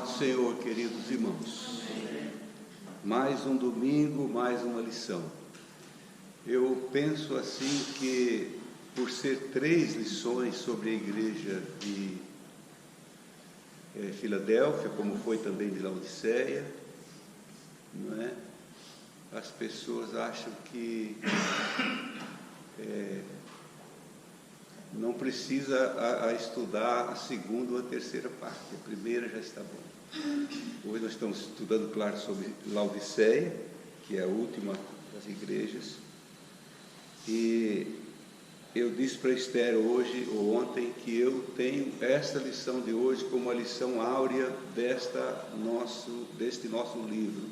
paz do Senhor, queridos irmãos. Mais um domingo, mais uma lição. Eu penso assim que, por ser 3 lições sobre a igreja de Filadélfia, como foi também de Laodiceia, não é? As pessoas acham que não precisa estudar a segunda ou a terceira parte, a primeira já está bom. Hoje nós estamos estudando, claro, sobre Laodiceia, que é a última das igrejas, e eu disse para Esther hoje ou ontem que eu tenho esta lição de hoje como a lição áurea deste nosso livro,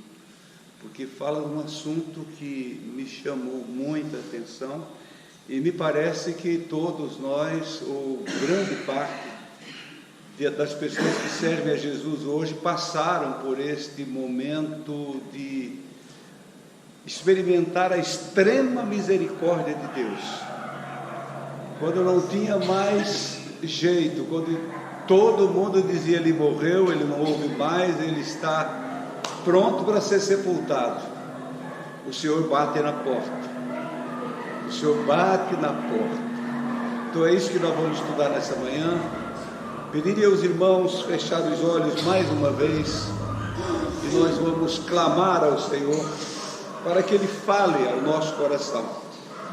porque fala de um assunto que me chamou muita atenção. E me parece que todos nós, ou grande parte das pessoas que servem a Jesus hoje, passaram por este momento de experimentar a extrema misericórdia de Deus. Quando não tinha mais jeito, quando todo mundo dizia ele morreu, ele não ouve mais, ele está pronto para ser sepultado, o Senhor bate na porta. O Senhor bate na porta. Então é isso que nós vamos estudar nessa manhã. Pediria aos irmãos fechar os olhos mais uma vez, e nós vamos clamar ao Senhor para que Ele fale ao nosso coração,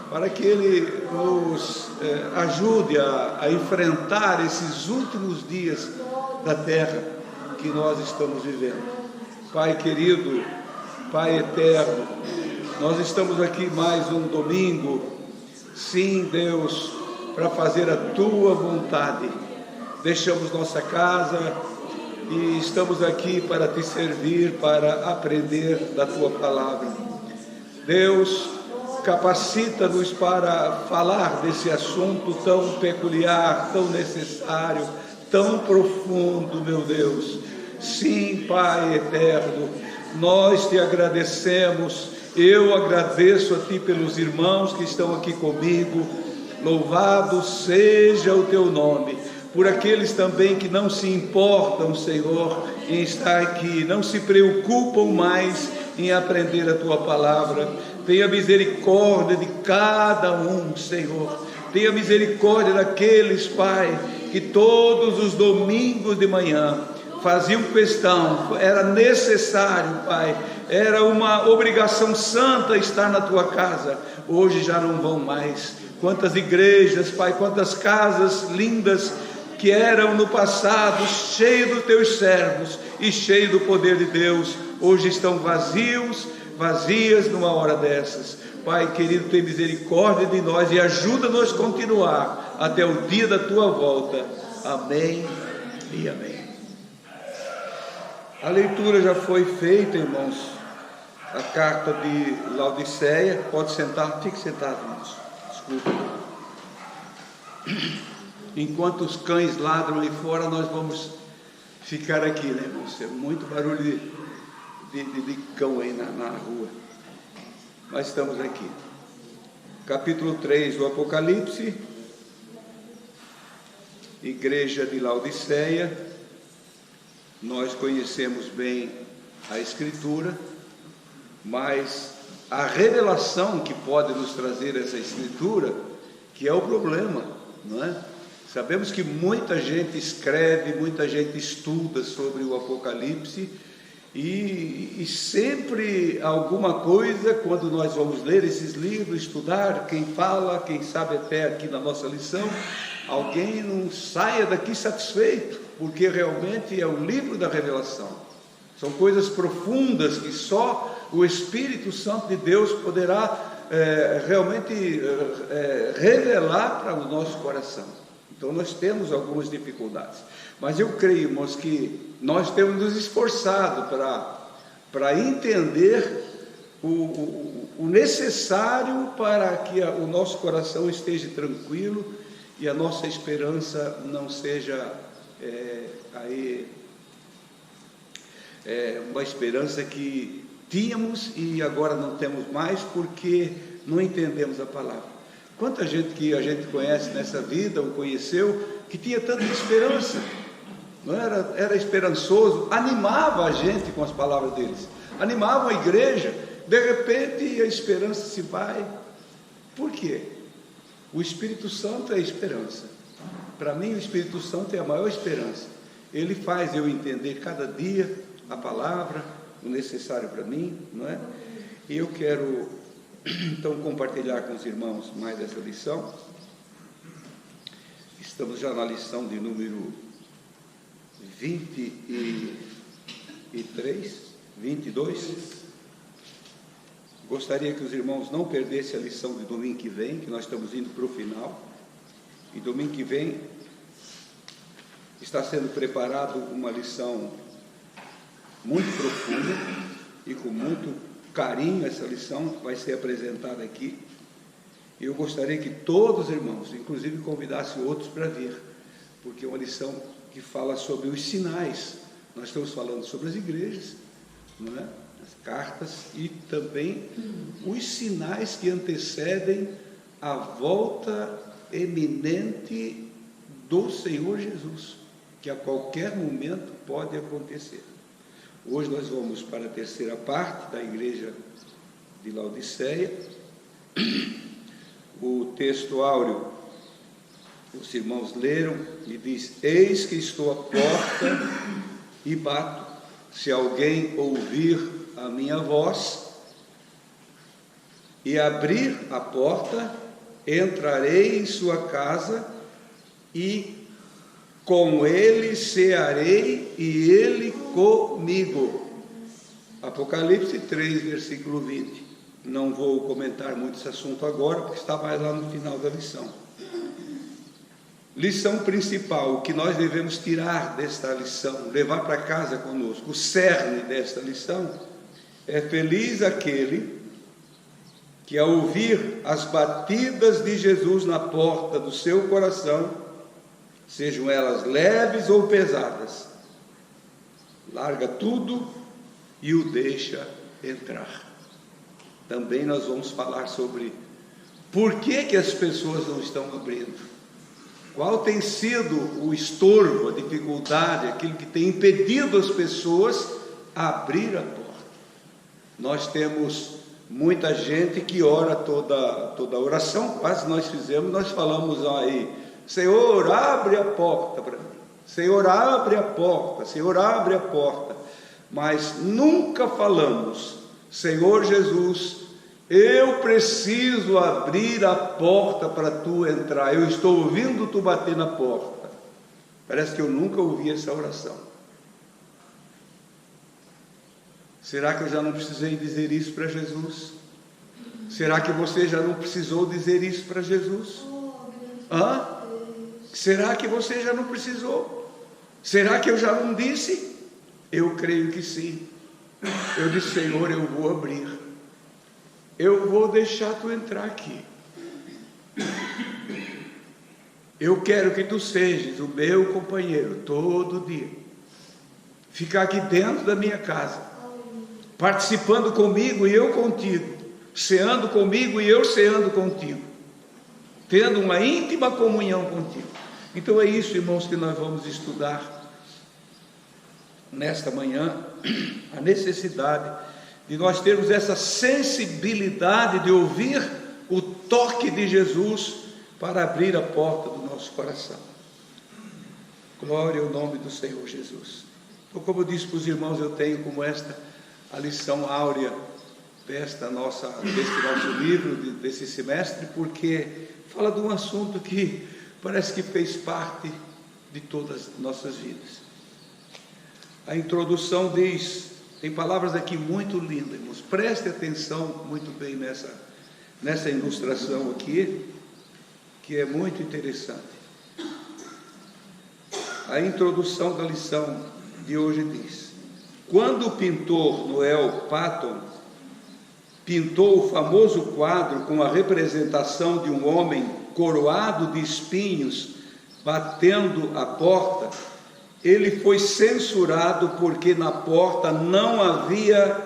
para que Ele nos ajude a enfrentar esses últimos dias da terra que nós estamos vivendo. Pai querido, Pai eterno, nós estamos aqui mais um domingo, sim, Deus, para fazer a Tua vontade. Deixamos nossa casa e estamos aqui para Te servir, para aprender da Tua palavra. Deus, capacita-nos para falar desse assunto tão peculiar, tão necessário, tão profundo, meu Deus. Sim, Pai eterno, nós Te agradecemos. Eu agradeço a Ti pelos irmãos que estão aqui comigo. Louvado seja o Teu nome. Por aqueles também que não se importam, Senhor, em estar aqui, não se preocupam mais em aprender a Tua palavra. Tenha misericórdia de cada um, Senhor. Tenha misericórdia daqueles, Pai, que todos os domingos de manhã faziam questão, era necessário, Pai, era uma obrigação santa estar na Tua casa. Hoje já não vão mais. Quantas igrejas, Pai, quantas casas lindas que eram no passado, cheias dos Teus servos e cheias do poder de Deus, hoje estão vazias numa hora dessas. Pai querido, tem misericórdia de nós e ajuda-nos a continuar até o dia da Tua volta. Amém e amém. A leitura já foi feita, irmãos, a carta de Laodiceia. Pode sentar, fique sentado, irmãos. Desculpa. Enquanto os cães ladram aí fora, nós vamos ficar aqui, né, irmãos? É muito barulho de cão aí na rua. Mas estamos aqui. Capítulo 3 do Apocalipse. Igreja de Laodiceia. Nós conhecemos bem a Escritura, mas a revelação que pode nos trazer essa Escritura, que é o problema, não é? Sabemos que muita gente escreve, muita gente estuda sobre o Apocalipse, e sempre alguma coisa, quando nós vamos ler esses livros, estudar, quem fala, quem sabe até aqui na nossa lição, alguém não saia daqui satisfeito, porque realmente é o livro da revelação. São coisas profundas que só o Espírito Santo de Deus poderá realmente revelar para o nosso coração. Então nós temos algumas dificuldades, mas eu creio, irmãos, que nós temos nos esforçado para entender o necessário para que o nosso coração esteja tranquilo e a nossa esperança não seja uma esperança que tínhamos e agora não temos mais porque não entendemos a palavra. Quanta gente que a gente conhece nessa vida, ou conheceu, que tinha tanta esperança, não era, era esperançoso, animava a gente com as palavras deles, animava a igreja. De repente a esperança se vai. Por quê? O Espírito Santo é a esperança. Para mim o Espírito Santo é a maior esperança. Ele faz eu entender cada dia a palavra, o necessário para mim, não é? E eu quero então compartilhar com os irmãos mais essa lição. Estamos já na lição de número 22. Gostaria que os irmãos não perdessem a lição de domingo que vem, que nós estamos indo para o final. E domingo que vem está sendo preparado uma lição muito profunda e com muito carinho. Essa lição vai ser apresentada aqui. E eu gostaria que todos os irmãos, inclusive convidassem outros para vir, porque é uma lição que fala sobre os sinais. Nós estamos falando sobre as igrejas, não é? As cartas e também os sinais que antecedem a volta eminente do Senhor Jesus, que a qualquer momento pode acontecer. Hoje nós vamos para a terceira parte da igreja de Laodiceia. O texto áureo, os irmãos leram, e diz: eis que estou à porta e bato. Se alguém ouvir a minha voz e abrir a porta, entrarei em sua casa e com ele cearei e ele comigo. Apocalipse 3, versículo 20. Não vou comentar muito esse assunto agora, porque está mais lá no final da lição. Lição principal, o que nós devemos tirar desta lição, levar para casa conosco, o cerne desta lição, é: feliz aquele que, ao ouvir as batidas de Jesus na porta do seu coração, sejam elas leves ou pesadas, larga tudo e o deixa entrar. Também nós vamos falar sobre por que as pessoas não estão abrindo. Qual tem sido o estorvo, a dificuldade, aquilo que tem impedido as pessoas a abrir a porta. Nós temos muita gente que ora toda oração, quase nós fizemos, nós falamos aí: Senhor, abre a porta para mim. Senhor, abre a porta. Senhor, abre a porta. Mas nunca falamos: Senhor Jesus, eu preciso abrir a porta para tu entrar. Eu estou ouvindo tu bater na porta. Parece que eu nunca ouvi essa oração. Será que eu já não precisei dizer isso para Jesus? Será que você já não precisou dizer isso para Jesus? Será que você já não precisou? Será que eu já não disse? Eu creio que sim. Eu disse: Senhor, eu vou abrir. Eu vou deixar tu entrar aqui. Eu quero que tu sejas o meu companheiro todo dia. Ficar aqui dentro da minha casa, participando comigo e eu contigo, ceando comigo e eu ceando contigo, tendo uma íntima comunhão contigo. Então é isso, irmãos, que nós vamos estudar nesta manhã, a necessidade de nós termos essa sensibilidade de ouvir o toque de Jesus para abrir a porta do nosso coração. Glória ao nome do Senhor Jesus. Então, como eu disse para os irmãos, eu tenho como esta a lição áurea deste nosso livro, desse semestre, porque fala de um assunto que parece que fez parte de todas as nossas vidas. A introdução diz, tem palavras aqui muito lindas, irmãos, preste atenção muito bem nessa ilustração aqui, que é muito interessante. A introdução da lição de hoje diz: quando o pintor Noel Paton pintou o famoso quadro com a representação de um homem coroado de espinhos batendo a porta, ele foi censurado porque na porta não havia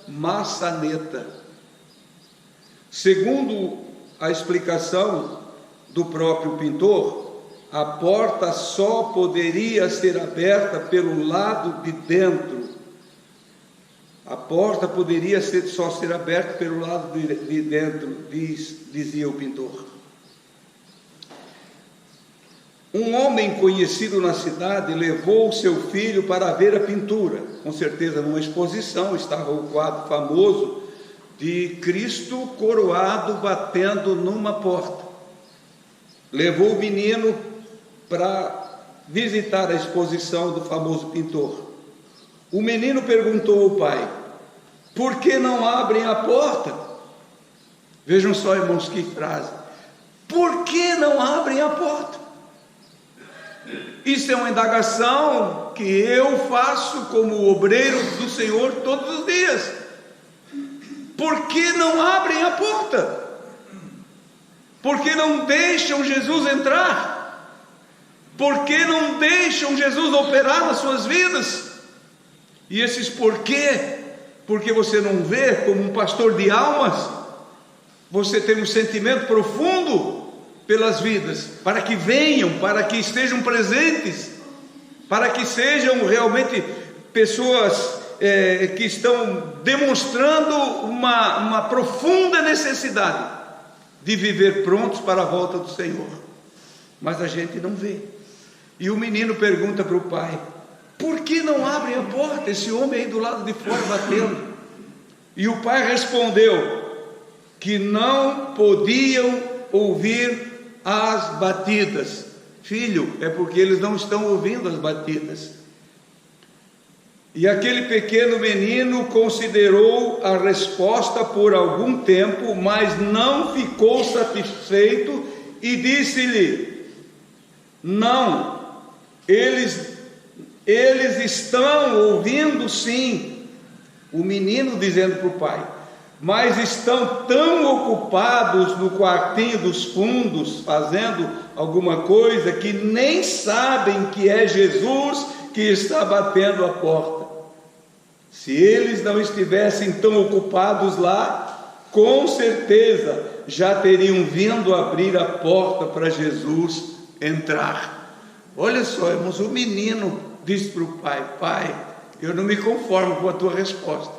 maçaneta. Segundo a explicação do próprio pintor, a porta só poderia ser aberta pelo lado de dentro. A porta poderia só ser aberta pelo lado de dentro, dizia o pintor. Um homem conhecido na cidade levou seu filho para ver a pintura. Com certeza numa exposição estava o quadro famoso de Cristo coroado batendo numa porta. Levou o menino para visitar a exposição do famoso pintor. O menino perguntou ao pai: por que não abrem a porta? Vejam só, irmãos, que frase. Por que não abrem a porta? Isso é uma indagação que eu faço como obreiro do Senhor todos os dias. Por que não abrem a porta? Por que não deixam Jesus entrar? Por que não deixam Jesus operar nas suas vidas? E esses porquê? Porque você não vê como um pastor de almas, você tem um sentimento profundo pelas vidas, para que venham, para que estejam presentes, para que sejam realmente pessoas que estão demonstrando uma profunda necessidade de viver prontos para a volta do Senhor. Mas a gente não vê. E o menino pergunta para o pai: por que não abrem a porta? Esse homem aí do lado de fora batendo. E o pai respondeu que não podiam ouvir as batidas. Filho, é porque eles não estão ouvindo as batidas. E aquele pequeno menino considerou a resposta por algum tempo, mas não ficou satisfeito e disse-lhe: não, eles estão ouvindo sim. O menino dizendo para o pai: mas estão tão ocupados no quartinho dos fundos, fazendo alguma coisa, que nem sabem que é Jesus que está batendo a porta. Se eles não estivessem tão ocupados lá, com certeza já teriam vindo abrir a porta para Jesus entrar. Olha só, irmãos, o menino disse para o pai: pai, eu não me conformo com a tua resposta.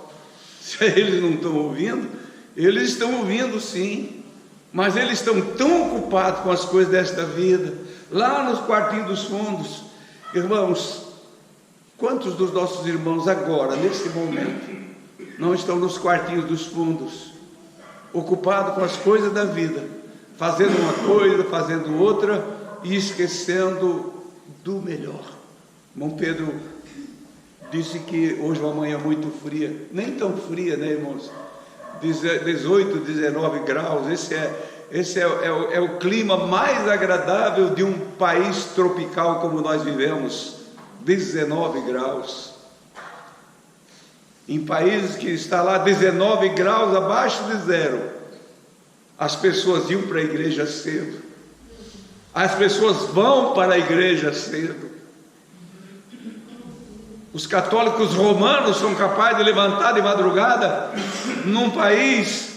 Se eles não estão ouvindo, eles estão ouvindo sim, mas eles estão tão ocupados com as coisas desta vida, lá nos quartinhos dos fundos. Irmãos, quantos dos nossos irmãos agora, nesse momento, não estão nos quartinhos dos fundos, ocupados com as coisas da vida, fazendo uma coisa, fazendo outra, e esquecendo do melhor? Irmão Pedro disse que hoje uma manhã muito fria, nem tão fria, né, irmãos? 18, 19 graus, esse é o clima mais agradável de um país tropical como nós vivemos, 19 graus. Em países que está lá 19 graus abaixo de zero, as pessoas iam para a igreja cedo, as pessoas vão para a igreja cedo. Os católicos romanos são capazes de levantar de madrugada num país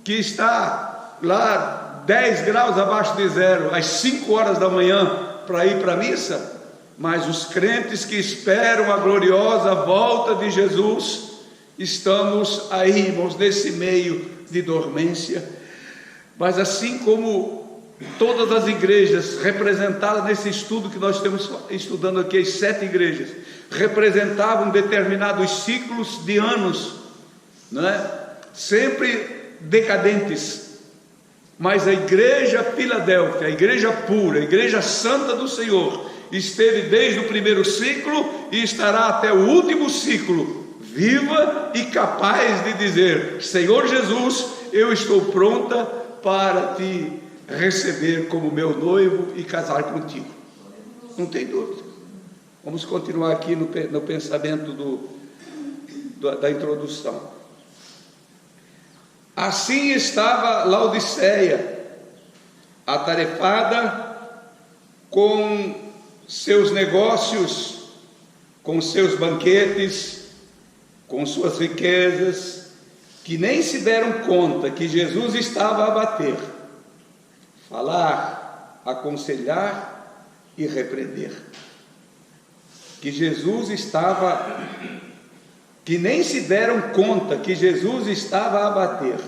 que está lá 10 graus abaixo de zero, às 5 horas da manhã, para ir para a missa. Mas os crentes que esperam a gloriosa volta de Jesus, estamos aí, irmãos, nesse meio de dormência. Mas assim como todas as igrejas representadas nesse estudo que nós estamos estudando aqui, as 7 igrejas, representavam determinados ciclos de anos, né? Sempre decadentes, mas a igreja Filadélfia, a igreja pura, a igreja santa do Senhor, esteve desde o primeiro ciclo e estará até o último ciclo, viva e capaz de dizer: Senhor Jesus, eu estou pronta para te receber como meu noivo e casar contigo. Não tem dúvida. Vamos continuar aqui no pensamento da introdução. Assim estava Laodiceia, atarefada com seus negócios, com seus banquetes, com suas riquezas, que nem se deram conta que Jesus estava a bater. Falar aconselhar e repreender. Que Jesus estava, que nem se deram conta que Jesus estava a bater.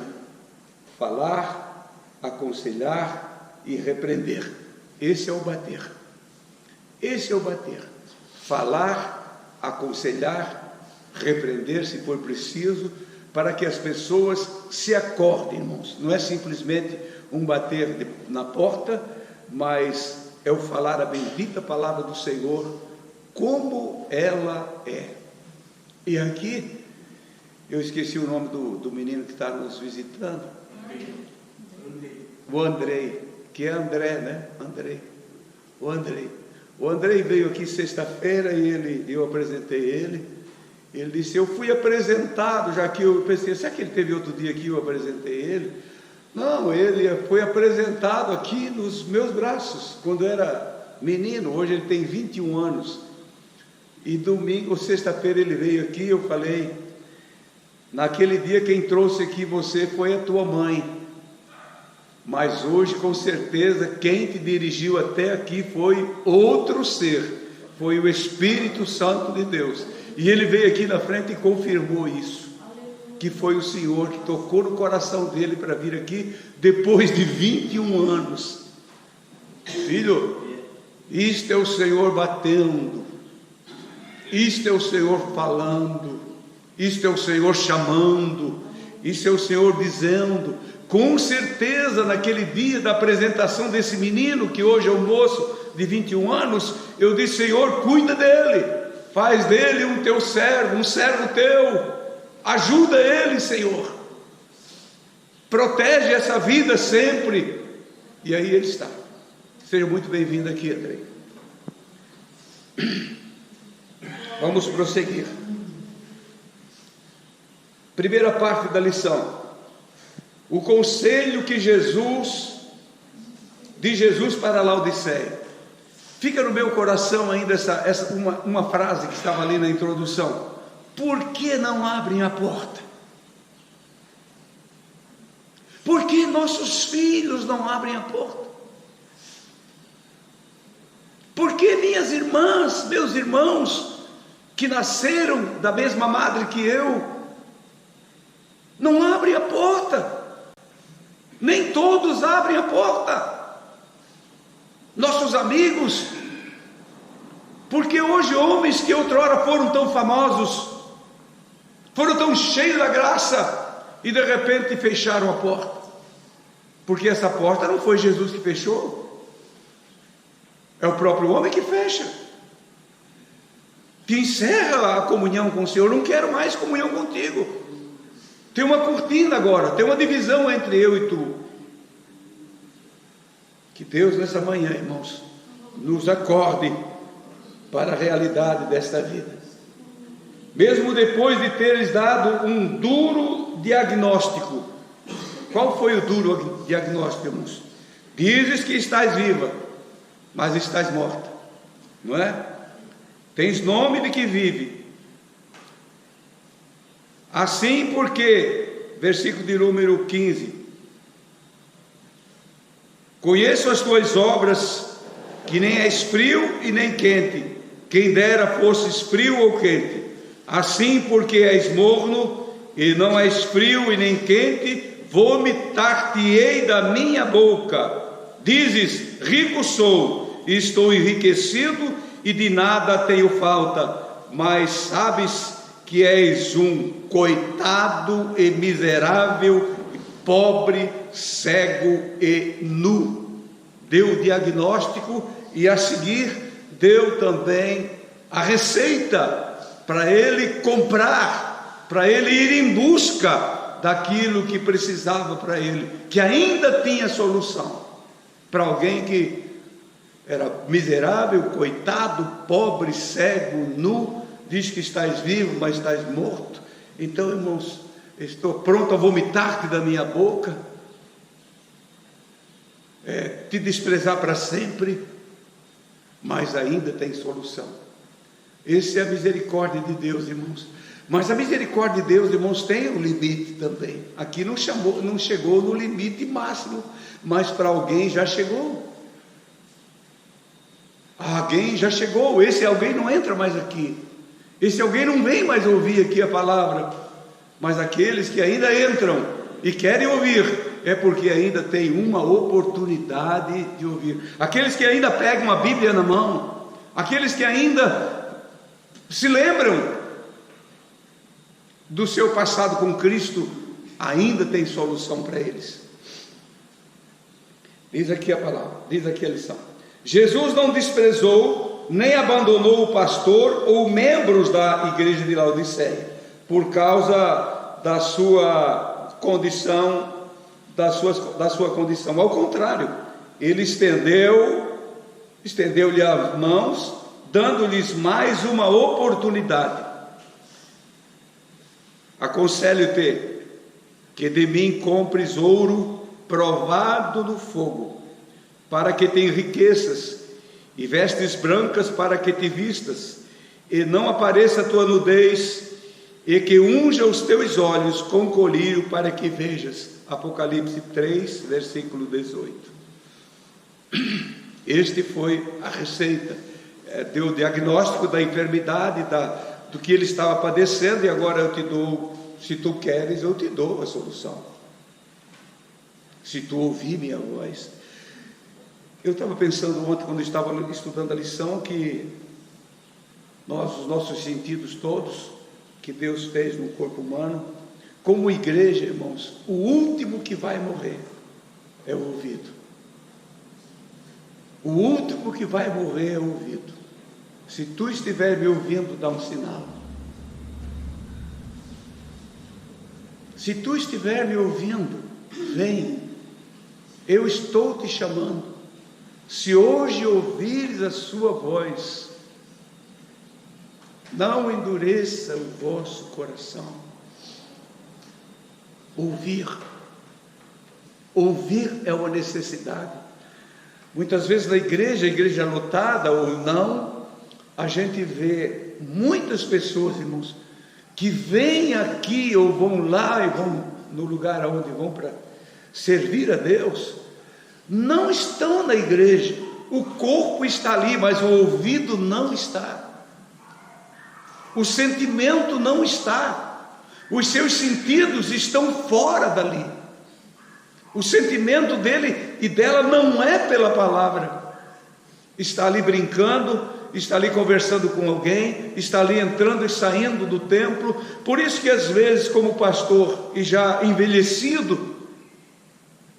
Falar, aconselhar e repreender. Esse é o bater. Esse é o bater. Falar, aconselhar, repreender se for preciso, para que as pessoas se acordem, irmãos. Não é simplesmente um bater na porta, mas é o falar a bendita palavra do Senhor, como ela é. E aqui, eu esqueci o nome do menino que está nos visitando. O Andrei, que é André, né? O Andrei veio aqui sexta-feira e eu apresentei ele. Ele disse, eu fui apresentado, já que eu pensei, será que ele teve outro dia que eu apresentei ele? Não, ele foi apresentado aqui nos meus braços, quando era menino. Hoje ele tem 21 anos. E domingo, sexta-feira ele veio aqui, eu falei, naquele dia quem trouxe aqui você foi a tua mãe, mas hoje com certeza quem te dirigiu até aqui foi outro ser, foi o Espírito Santo de Deus. E ele veio aqui na frente e confirmou isso, que foi o Senhor que tocou no coração dele para vir aqui depois de 21 anos. Filho, isto é o Senhor batendo, isto é o Senhor falando, isto é o Senhor chamando, isto é o Senhor dizendo. Com certeza naquele dia da apresentação desse menino, que hoje é um moço de 21 anos, eu disse, Senhor, cuida dele, faz dele um teu servo, um servo teu, ajuda ele, Senhor, protege essa vida sempre. E aí ele está. Seja muito bem-vindo aqui, Andrei. Vamos prosseguir. Primeira parte da lição, o conselho que de Jesus para Laodiceia. Fica no meu coração ainda uma frase que estava ali na introdução. Por que não abrem a porta? Por que nossos filhos não abrem a porta? Por que minhas irmãs, meus irmãos, que nasceram da mesma madre que eu, não abrem a porta? Nem todos abrem a porta. Nossos amigos, porque hoje homens que outrora foram tão famosos, foram tão cheios da graça, e de repente fecharam a porta, porque essa porta não foi Jesus que fechou, é o próprio homem que fecha, que encerra a comunhão com o Senhor. Não quero mais comunhão contigo, tem uma cortina agora, tem uma divisão entre eu e tu. Que Deus nessa manhã, irmãos, nos acorde para a realidade desta vida. Mesmo depois de teres dado um duro diagnóstico. Qual foi o duro diagnóstico, irmãos? Dizes que estás viva, mas estás morta, não é? Tens nome de que vive. Assim porque, versículo de número 15, conheço as tuas obras, que nem és frio e nem quente. Quem dera fosses frio ou quente. Assim, porque és morno e não és frio e nem quente, vomitar-te-ei da minha boca. Dizes, rico sou, e estou enriquecido e de nada tenho falta. Mas sabes que és um coitado e miserável, pobre, cego e nu. Deu o diagnóstico e a seguir deu também a receita para ele comprar, para ele ir em busca daquilo que precisava para ele, que ainda tinha solução para alguém que era miserável, coitado, pobre, cego, nu. Diz que estás vivo, mas estás morto. Então, irmãos, estou pronto a vomitar-te da minha boca, te desprezar para sempre, mas ainda tem solução. Essa é a misericórdia de Deus, irmãos. Mas a misericórdia de Deus, irmãos, tem um limite também. Aqui não chegou no limite máximo, mas para alguém já chegou. Alguém já chegou, esse alguém não entra mais aqui, esse alguém não vem mais ouvir aqui a palavra. Mas aqueles que ainda entram e querem ouvir, é porque ainda tem uma oportunidade de ouvir. Aqueles que ainda pegam a Bíblia na mão, aqueles que ainda se lembram do seu passado com Cristo, ainda tem solução para eles. Diz aqui a palavra, diz aqui a lição: Jesus não desprezou nem abandonou o pastor ou membros da igreja de Laodiceia por causa da sua condição, da sua condição. Ao contrário, ele estendeu-lhe as mãos, dando-lhes mais uma oportunidade. Aconselho-te que de mim compres ouro provado no fogo, para que tenhas riquezas, e vestes brancas para que te vistas, e não apareça a tua nudez, e que unja os teus olhos com colírio para que vejas. Apocalipse 3, versículo 18. Este foi a receita, deu o diagnóstico da enfermidade, do que ele estava padecendo, e agora eu te dou, se tu queres, eu te dou a solução. Se tu ouvir minha voz. Eu estava pensando ontem, quando eu estava estudando a lição, que os nossos sentidos todos, que Deus fez no corpo humano, como igreja, irmãos, o último que vai morrer é o ouvido. O último que vai morrer é o ouvido. Se tu estiver me ouvindo, dá um sinal. Se tu estiver me ouvindo, vem. Eu estou te chamando. Se hoje ouvires a sua voz, não endureça o vosso coração. Ouvir é uma necessidade. Muitas vezes na igreja, a igreja lotada ou não, a gente vê muitas pessoas, irmãos, que vêm aqui ou vão lá e vão no lugar onde vão para servir a Deus, não estão na igreja. O corpo está ali, mas o ouvido não está. O sentimento não está. Os seus sentidos estão fora dali. O sentimento dele e dela não é pela palavra. Está ali brincando, está ali conversando com alguém, está ali entrando e saindo do templo. Por isso que às vezes, como pastor e já envelhecido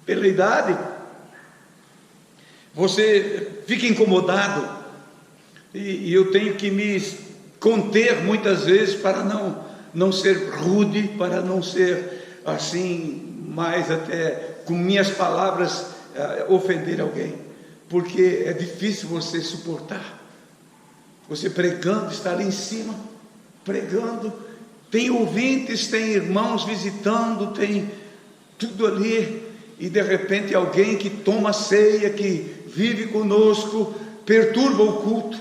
pela idade, você fica incomodado, e eu tenho que me conter muitas vezes para não ser rude, para não ser assim, mais até com minhas palavras ofender alguém, porque é difícil você suportar. Você pregando, está ali em cima, pregando, tem ouvintes, tem irmãos visitando, tem tudo ali, e de repente alguém que toma ceia, que vive conosco, perturba o culto.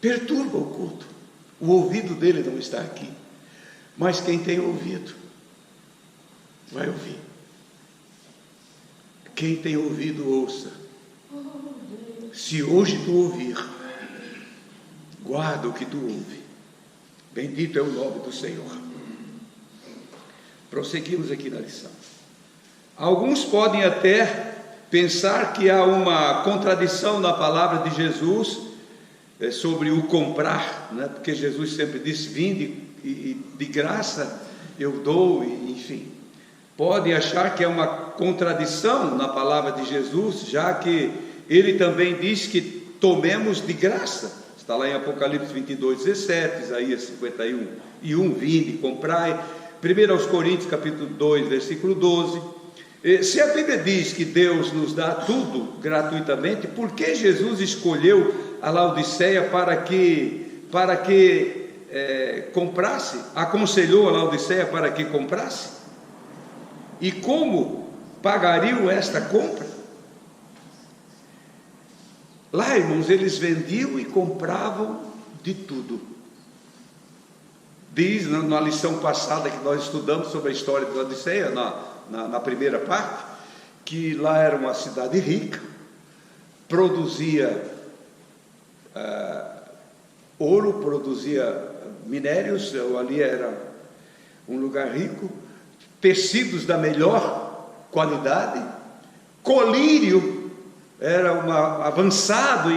Perturba o culto. O ouvido dele não está aqui, mas quem tem ouvido vai ouvir. Quem tem ouvido, ouça. Se hoje tu ouvir, guarda o que tu ouve. Bendito é o nome do Senhor. Prosseguimos aqui na lição. Alguns podem até pensar que há uma contradição na palavra de Jesus sobre o comprar, né? Porque Jesus sempre disse: vinde e de graça eu dou, enfim. Podem achar que é uma contradição na palavra de Jesus, já que ele também diz que tomemos de graça. Está lá em Apocalipse 22, 17, Isaías 51 e 1, vinde, comprai. 1 Coríntios capítulo 2, versículo 12. Se a Bíblia diz que Deus nos dá tudo gratuitamente, por que Jesus escolheu a Laodiceia para que comprasse? Aconselhou a Laodiceia para que comprasse? E como pagariam esta compra? Lá, irmãos, eles vendiam e compravam de tudo. Diz na lição passada que nós estudamos sobre a história de Laodiceia, na primeira parte, que lá era uma cidade rica, produzia ouro, produzia minérios, ali era um lugar rico, tecidos da melhor qualidade, colírio era avançado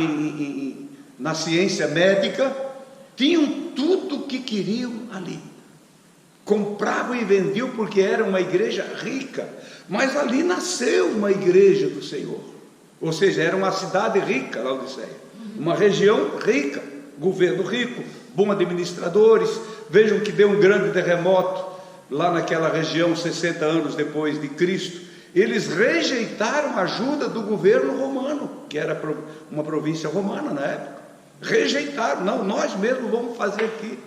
na ciência médica, tinham tudo o que queriam ali, compravam e vendiam porque era uma igreja rica, mas ali nasceu uma igreja do Senhor, ou seja, era uma cidade rica, Laodiceia, uma região rica, governo rico, bons administradores. Vejam que deu um grande terremoto lá naquela região 60 anos depois de Cristo. Eles rejeitaram a ajuda do governo romano, que era uma província romana na época. Rejeitaram, não, nós mesmos vamos fazer aqui.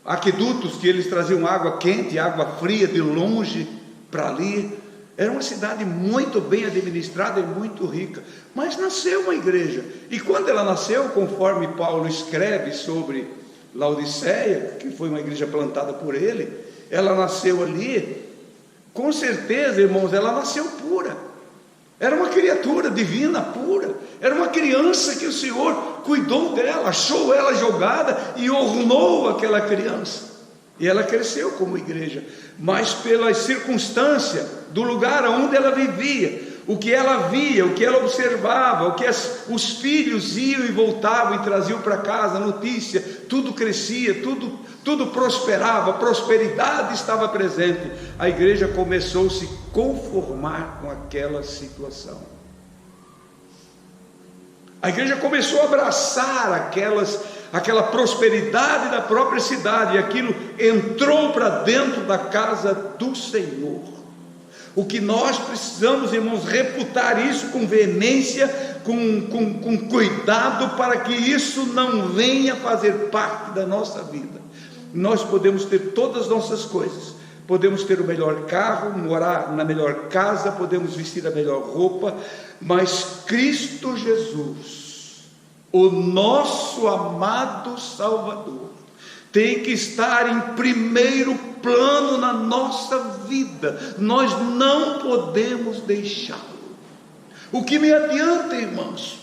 Aquedutos que eles traziam água quente, água fria de longe para ali. Era uma cidade muito bem administrada e muito rica, mas nasceu uma igreja, e quando ela nasceu, conforme Paulo escreve sobre Laodiceia, que foi uma igreja plantada por ele, ela nasceu ali, com certeza, irmãos, ela nasceu pura, era uma criatura divina pura, era uma criança que o Senhor cuidou dela, achou ela jogada e ornou aquela criança. E ela cresceu como igreja, mas pelas circunstâncias do lugar onde ela vivia, o que ela via, o que ela observava, o que os filhos iam e voltavam e traziam para casa, notícia, tudo crescia, tudo prosperava, a prosperidade estava presente. A igreja começou a se conformar com aquela situação. A igreja começou a abraçar aquela prosperidade da própria cidade, e aquilo entrou para dentro da casa do Senhor. O que nós precisamos, irmãos, refutar isso com veemência, com cuidado, para que isso não venha fazer parte da nossa vida. Nós podemos ter todas as nossas coisas, podemos ter o melhor carro, morar na melhor casa, podemos vestir a melhor roupa, mas Cristo Jesus, o nosso amado Salvador, tem que estar em primeiro plano na nossa vida. Nós não podemos deixá-lo. O que me adianta, irmãos,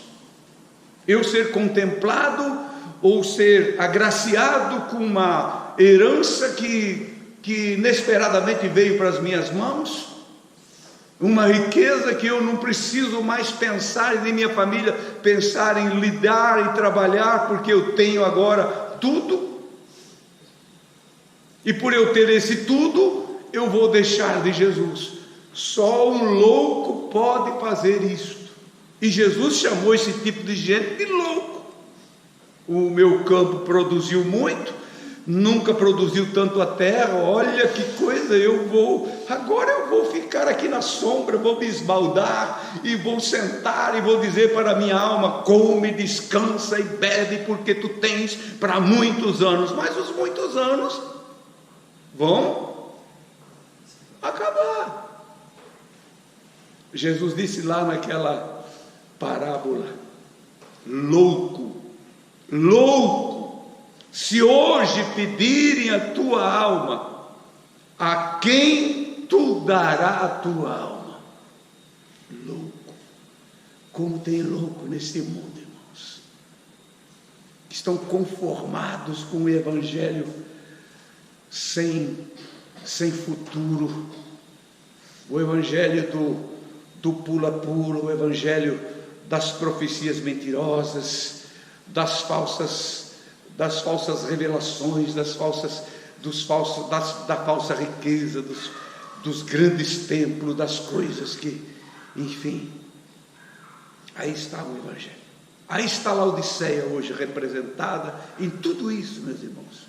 eu ser contemplado ou ser agraciado com uma herança que inesperadamente veio para as minhas mãos, uma riqueza que eu não preciso mais pensar, nem minha família pensar em lidar e trabalhar, porque eu tenho agora tudo, e por eu ter esse tudo, eu vou deixar de Jesus. Só um louco pode fazer isto, e Jesus chamou esse tipo de gente de louco. O meu campo produziu muito, nunca produziu tanto a terra, olha que coisa, agora eu vou ficar aqui na sombra, vou me esbaldar, e vou sentar, e vou dizer para a minha alma, come, descansa e bebe, porque tu tens para muitos anos. Mas os muitos anos vão acabar. Jesus disse lá naquela parábola, louco, se hoje pedirem a tua alma, a quem tu dará a tua alma? Louco. Como tem louco nesse mundo, irmãos, que estão conformados com o evangelho sem futuro, o evangelho do pula-pula, o evangelho das profecias mentirosas, da falsas revelações, da falsa riqueza, dos grandes templos, das coisas que, enfim, aí está o evangelho, aí está a Laodiceia hoje representada em tudo isso, meus irmãos,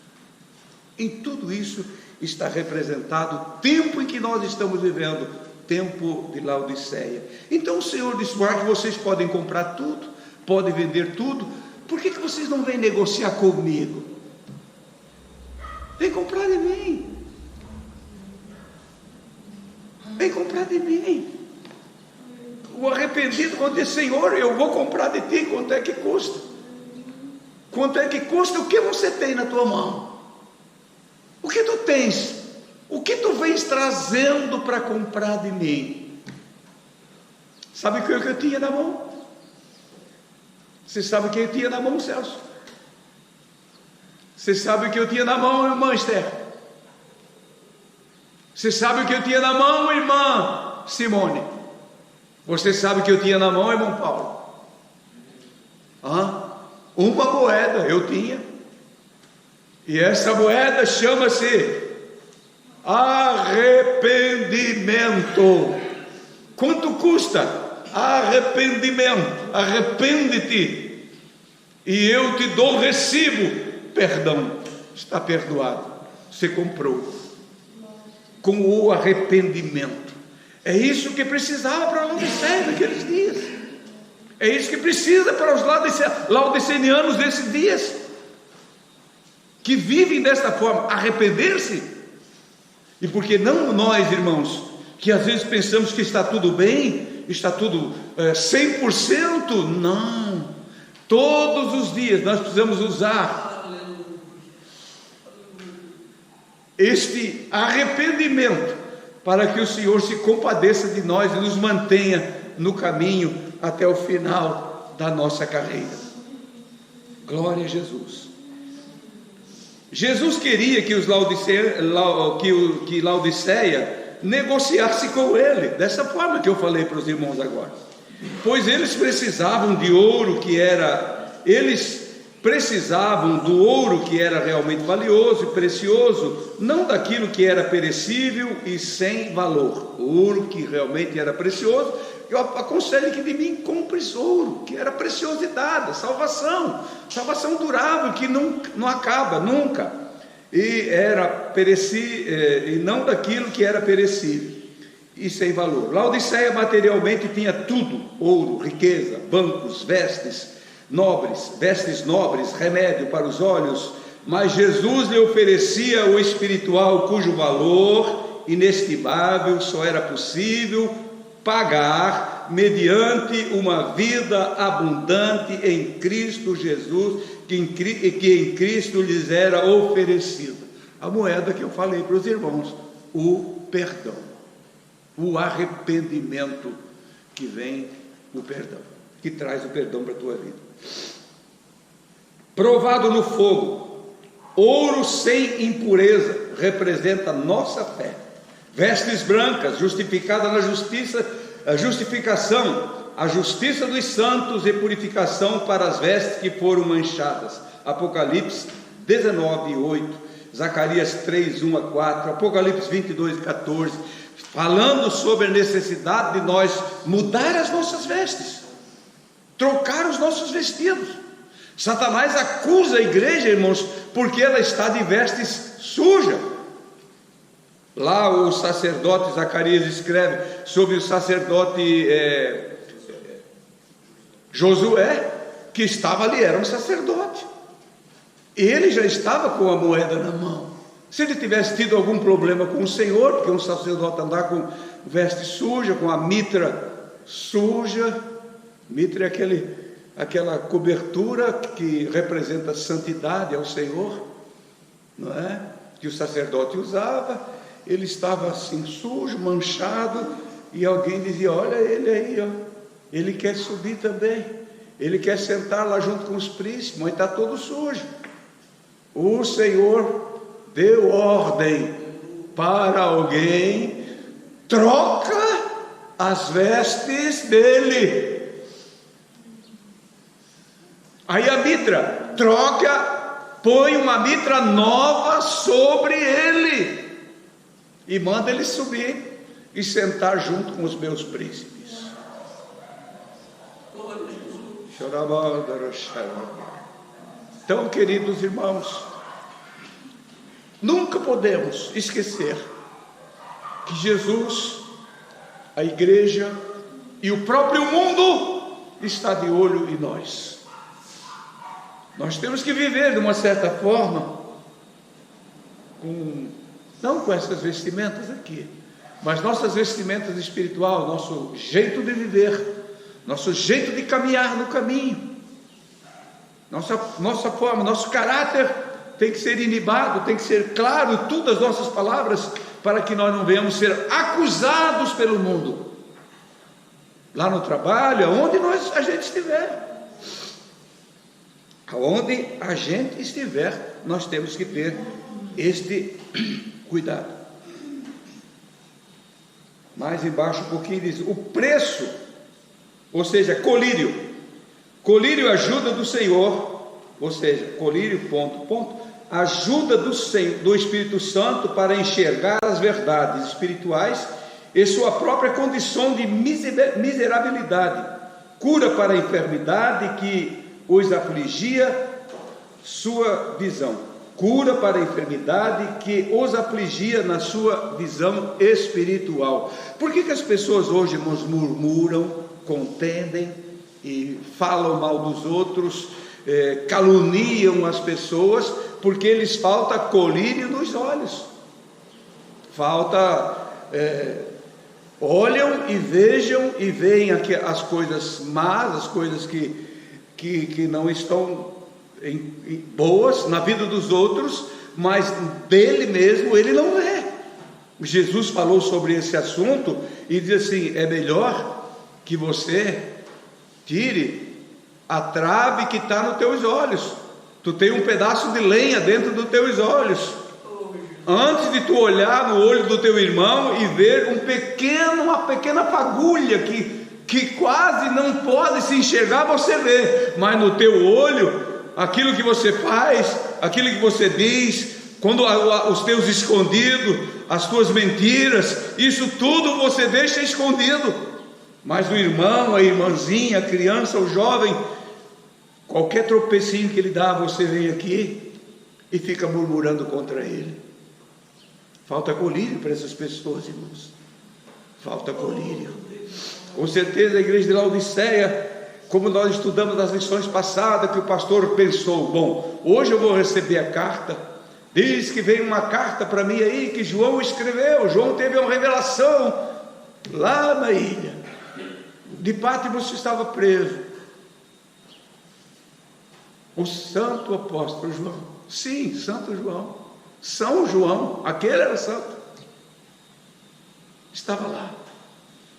em tudo isso está representado o tempo em que nós estamos vivendo, tempo de Laodiceia. Então o Senhor disse, que vocês podem comprar tudo, podem vender tudo, por que vocês não vêm negociar comigo? Vem comprar de mim. Vem comprar de mim. O arrependido vai dizer, Senhor, eu vou comprar de ti, quanto é que custa? Quanto é que custa? O que você tem na tua mão? O que tu tens? O que tu vens trazendo para comprar de mim? Sabe o que eu tinha na mão? Você sabe o que eu tinha na mão, Celso? Você sabe o que eu tinha na mão, irmã Esther? Você sabe o que eu tinha na mão, irmã Simone? Você sabe o que eu tinha na mão, irmão Paulo? Uma moeda eu tinha. E essa moeda chama-se arrependimento. Quanto custa? Arrependimento. Arrepende-te e eu te dou recibo. Perdão, está perdoado. Você comprou com o arrependimento. É isso que precisava para Laodiceia naqueles dias. É isso que precisa para os laodicenianos desses dias, que vivem desta forma, arrepender-se. E porque não nós, irmãos, que às vezes pensamos que está tudo bem, está tudo 100%, não. Todos os dias nós precisamos usar este arrependimento para que o Senhor se compadeça de nós e nos mantenha no caminho até o final da nossa carreira. Glória a Jesus. Jesus queria que Laodiceia negociasse com ele, dessa forma que eu falei para os irmãos agora, pois eles precisavam de ouro eles precisavam do ouro que era realmente valioso e precioso, não daquilo que era perecível e sem valor. O ouro que realmente era precioso, eu aconselho que de mim compres ouro, que era preciosidade, salvação durável, que não acaba nunca, e e não daquilo que era perecível e sem valor. Laodiceia materialmente tinha tudo: ouro, riqueza, bancos, vestes nobres, remédio para os olhos, mas Jesus lhe oferecia o espiritual, cujo valor inestimável só era possível pagar mediante uma vida abundante em Cristo Jesus, que em Cristo lhes era oferecida. A moeda que eu falei para os irmãos, o perdão, o arrependimento, que vem o perdão, que traz o perdão para a tua vida. Provado no fogo, ouro sem impureza, representa nossa fé. Vestes brancas, justificada na justiça, a justificação, a justiça dos santos e purificação para as vestes que foram manchadas. Apocalipse 19, 8, Zacarias 3, 1 a 4, Apocalipse 22, 14, falando sobre a necessidade de nós mudar as nossas vestes, trocar os nossos vestidos. Satanás acusa a igreja, irmãos, porque ela está de vestes sujas. Lá o sacerdote Zacarias escreve sobre o sacerdote Josué, que estava ali, era um sacerdote. Ele já estava com a moeda na mão. Se ele tivesse tido algum problema com o Senhor, porque um sacerdote andar com veste suja, com a mitra suja, mitra é aquela cobertura que representa a santidade ao Senhor, não é? Que o sacerdote usava. Ele estava assim sujo, manchado, e alguém dizia: olha ele aí, ó, ele quer subir também, ele quer sentar lá junto com os príncipes, mas está todo sujo. O Senhor deu ordem para alguém: troca as vestes dele. Aí a mitra, troca, põe uma mitra nova sobre ele e manda ele subir e sentar junto com os meus príncipes. Então, queridos irmãos, nunca podemos esquecer que Jesus, a igreja e o próprio mundo está de olho em nós. Nós temos que viver de uma certa forma, não com essas vestimentas aqui, mas nossas vestimentas espirituais, nosso jeito de viver, nosso jeito de caminhar no caminho, nossa forma, nosso caráter tem que ser inibado, tem que ser claro, tudo as nossas palavras, para que nós não venhamos ser acusados pelo mundo, lá no trabalho, aonde a gente estiver. Aonde a gente estiver, nós temos que ter este cuidado. Mais embaixo um pouquinho diz, o preço, ou seja, colírio. Colírio, ajuda do Senhor, ou seja, colírio, ajuda do Espírito Santo para enxergar as verdades espirituais e sua própria condição de miserabilidade, cura para a enfermidade que os afligia, sua visão, cura para a enfermidade que os afligia na sua visão espiritual. Por que as pessoas hoje nos murmuram, contendem e falam mal dos outros, caluniam as pessoas? Porque lhes falta colírio nos olhos, olham e vejam e veem aqui as coisas más, as coisas que não estão boas na vida dos outros, mas dele mesmo ele não vê. Jesus falou sobre esse assunto e diz assim: é melhor que você tire a trave que está nos teus olhos. Tu tem um pedaço de lenha dentro dos teus olhos, antes de tu olhar no olho do teu irmão e ver uma pequena fagulha que quase não pode se enxergar, você vê, mas no teu olho, aquilo que você faz, aquilo que você diz, quando os teus escondidos, as tuas mentiras, isso tudo você deixa escondido. Mas o irmão, a irmãzinha, a criança, o jovem, qualquer tropecinho que ele dá, você vem aqui e fica murmurando contra ele. Falta colírio para essas pessoas, irmãos. Falta colírio. Com certeza a igreja de Laodiceia, como nós estudamos nas lições passadas, que o pastor pensou: bom, hoje eu vou receber a carta. Diz que veio uma carta para mim aí, que João escreveu. João teve uma revelação lá na ilha de Patmos, estava preso. O santo apóstolo João, sim, Santo João, São João, aquele era santo, estava lá.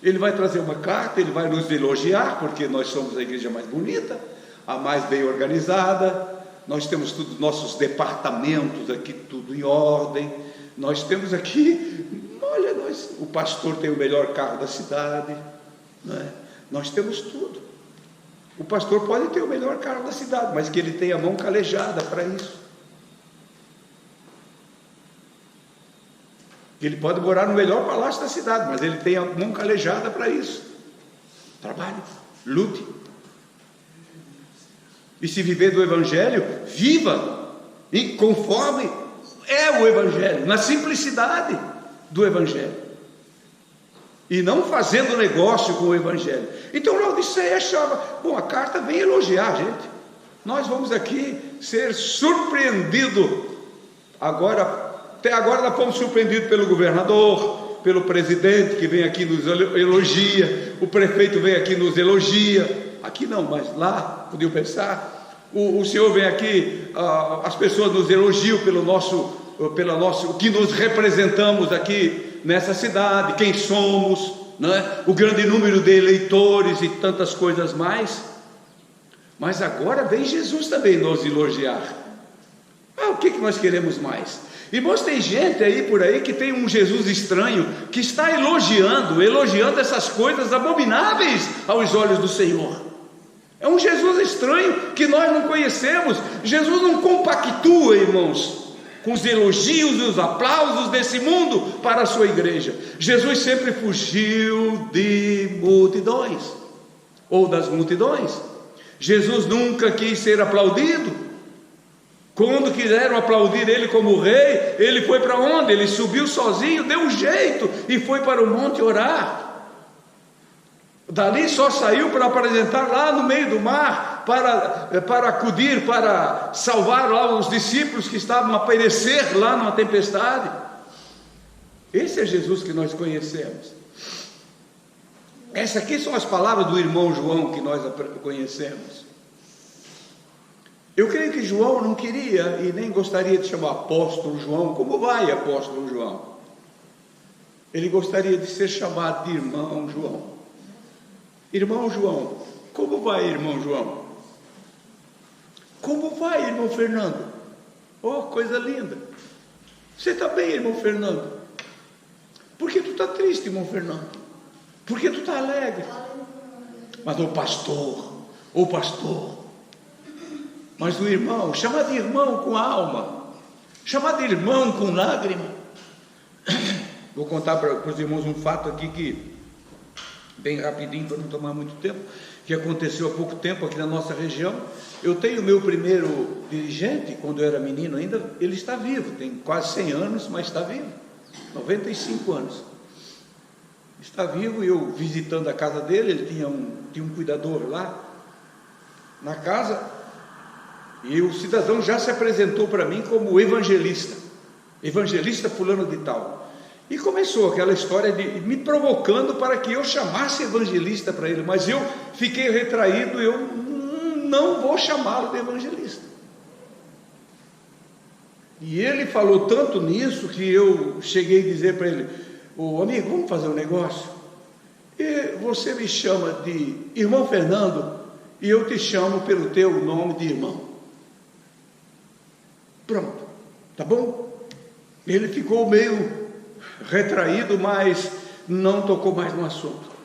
Ele vai trazer uma carta, ele vai nos elogiar, porque nós somos a igreja mais bonita, a mais bem organizada, nós temos todos nossos departamentos aqui, tudo em ordem, nós temos aqui, olha, o pastor tem o melhor carro da cidade, né? Nós temos tudo. O pastor pode ter o melhor carro da cidade, mas que ele tenha a mão calejada para isso. Ele pode morar no melhor palácio da cidade, mas ele tem a mão calejada para isso. Trabalhe, lute. E se viver do Evangelho, viva e conforme é o Evangelho, na simplicidade do Evangelho, e não fazendo negócio com o Evangelho. Então Laodiceia achava, bom, a carta vem elogiar a gente, nós vamos aqui ser surpreendidos. Até agora nós fomos surpreendidos pelo governador, pelo presidente, que vem aqui nos elogia, o prefeito vem aqui nos elogia. Aqui não, mas lá, podiam pensar, o Senhor vem aqui, as pessoas nos elogiam pelo nosso, que nos representamos aqui nessa cidade, quem somos, não é? O grande número de eleitores e tantas coisas mais. Mas agora vem Jesus também nos elogiar. O que nós queremos mais? Irmãos, tem gente aí por aí que tem um Jesus estranho, que está elogiando essas coisas abomináveis aos olhos do Senhor. É um Jesus estranho que nós não conhecemos. Jesus não compactua, irmãos, com os elogios e os aplausos desse mundo para a sua igreja. Jesus sempre fugiu de multidões, ou das multidões. Jesus nunca quis ser aplaudido. Quando quiseram aplaudir ele como rei, ele foi para onde? Ele subiu sozinho, deu um jeito e foi para o monte orar. Dali só saiu para apresentar lá no meio do mar, para acudir, para salvar lá os discípulos que estavam a perecer lá numa tempestade. Esse é Jesus que nós conhecemos. Essas aqui são as palavras do irmão João que nós conhecemos. Eu creio que João não queria e nem gostaria de chamar apóstolo João. Como vai, apóstolo João? Ele gostaria de ser chamado de irmão João. Irmão João, como vai, irmão João? Como vai, irmão Fernando? Oh, coisa linda. Você está bem, irmão Fernando? Por que tu está triste, irmão Fernando? Por que tu está alegre? Mas o pastor, mas o irmão, chama de irmão com alma, chama de irmão com lágrima. Vou contar para os irmãos um fato aqui que, bem rapidinho, para não tomar muito tempo, que aconteceu há pouco tempo aqui na nossa região. Eu tenho o meu primeiro dirigente, quando eu era menino ainda, ele está vivo, tem quase 100 anos, mas está vivo, 95 anos. Está vivo, e eu visitando a casa dele, ele tinha um cuidador lá na casa, e o cidadão já se apresentou para mim como evangelista fulano de tal, e começou aquela história de me provocando para que eu chamasse evangelista para ele, mas eu fiquei retraído, eu não vou chamá-lo de evangelista. E ele falou tanto nisso que eu cheguei a dizer para ele: ô amigo, vamos fazer um negócio? E você me chama de irmão Fernando, e eu te chamo pelo teu nome de irmão. Pronto, tá bom? Ele ficou meio retraído, mas não tocou mais no assunto.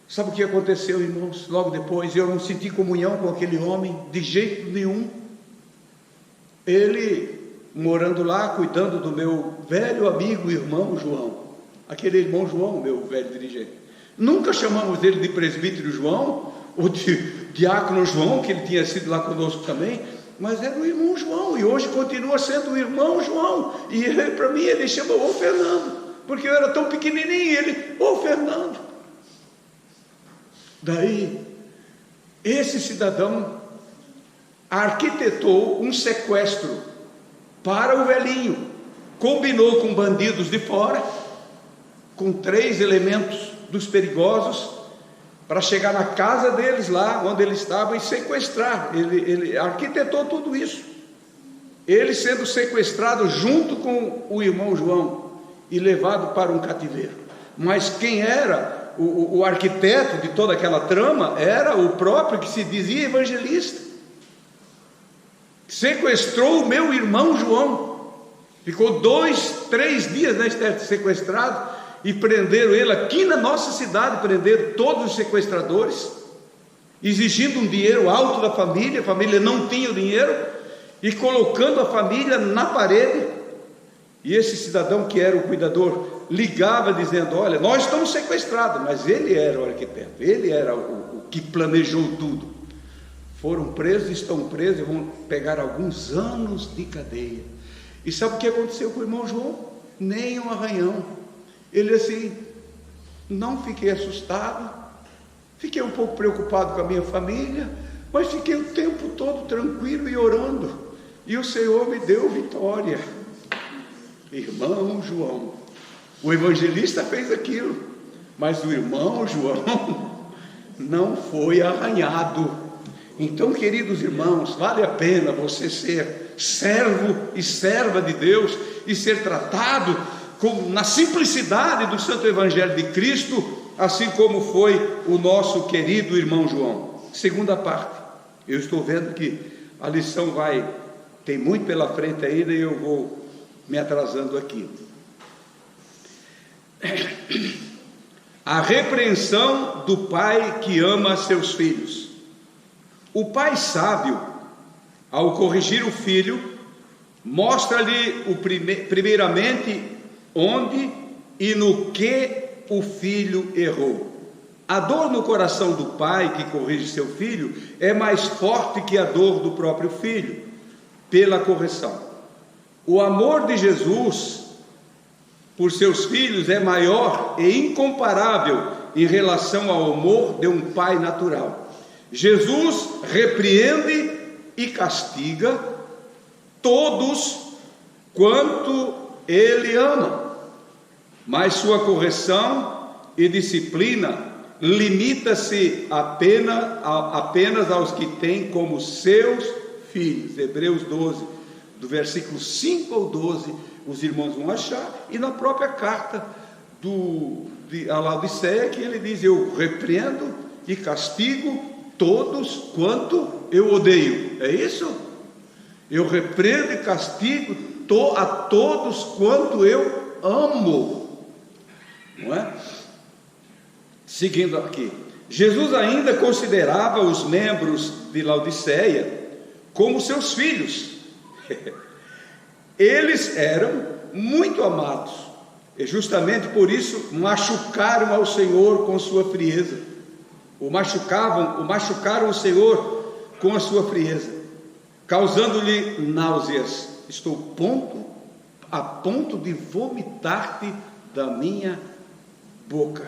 Sabe o que aconteceu, irmãos? Logo depois, eu não senti comunhão com aquele homem de jeito nenhum. Ele morando lá, cuidando do meu velho amigo irmão João, aquele irmão João, meu velho dirigente. Nunca chamamos ele de presbítero João, ou de diácono João, que ele tinha sido lá conosco também, mas era o irmão João, e hoje continua sendo o irmão João, e ele, para mim, ele chama o Fernando, porque eu era tão pequenininho, ele, ô Fernando. Daí, esse cidadão arquitetou um sequestro para o velhinho, combinou com bandidos de fora, com 3 elementos dos perigosos, para chegar na casa deles lá, onde ele estava, e sequestrar. Ele arquitetou tudo isso, ele sendo sequestrado junto com o irmão João, e levado para um cativeiro. Mas quem era o arquiteto de toda aquela trama era o próprio que se dizia evangelista. Sequestrou o meu irmão João, ficou 2, 3 dias sequestrado, e prenderam ele aqui na nossa cidade, prenderam todos os sequestradores, exigindo um dinheiro alto da família. A família não tinha o dinheiro, e colocando a família na parede. E esse cidadão, que era o cuidador, ligava dizendo: olha, nós estamos sequestrados, mas ele era o arquiteto, ele era o que planejou tudo. Foram presos, estão presos, e vão pegar alguns anos de cadeia. E sabe o que aconteceu com o irmão João? Nem um arranhão. Ele assim, não fiquei assustado, fiquei um pouco preocupado com a minha família, mas fiquei o tempo todo tranquilo e orando, e o Senhor me deu vitória. Irmão João, o evangelista fez aquilo, mas o irmão João não foi arranhado. Então, queridos irmãos, vale a pena você ser servo e serva de Deus, e ser tratado na simplicidade do Santo Evangelho de Cristo, assim como foi o nosso querido irmão João. Segunda parte, eu estou vendo que a lição tem muito pela frente ainda, e eu vou me atrasando aqui. A repreensão do pai que ama seus filhos. O pai sábio, ao corrigir o filho, mostra-lhe primeiramente onde e no que o filho errou. A dor no coração do pai que corrige seu filho é mais forte que a dor do próprio filho pela correção. O amor de Jesus por seus filhos é maior e incomparável em relação ao amor de um pai natural. Jesus repreende e castiga todos quanto ele ama, mas sua correção e disciplina limita-se apenas aos que têm como seus filhos. Hebreus 12, do versículo 5 ao 12, os irmãos vão achar, e na própria carta a Laodiceia, que ele diz: eu repreendo e castigo todos quanto eu odeio. É isso? Eu repreendo e castigo a todos quanto eu amo. Não é? Seguindo aqui, Jesus ainda considerava os membros de Laodiceia como seus filhos. Eles eram muito amados, e justamente por isso machucaram ao Senhor com sua frieza. Machucaram o Senhor com a sua frieza, causando-lhe náuseas. Estou a ponto de vomitar-te da minha boca.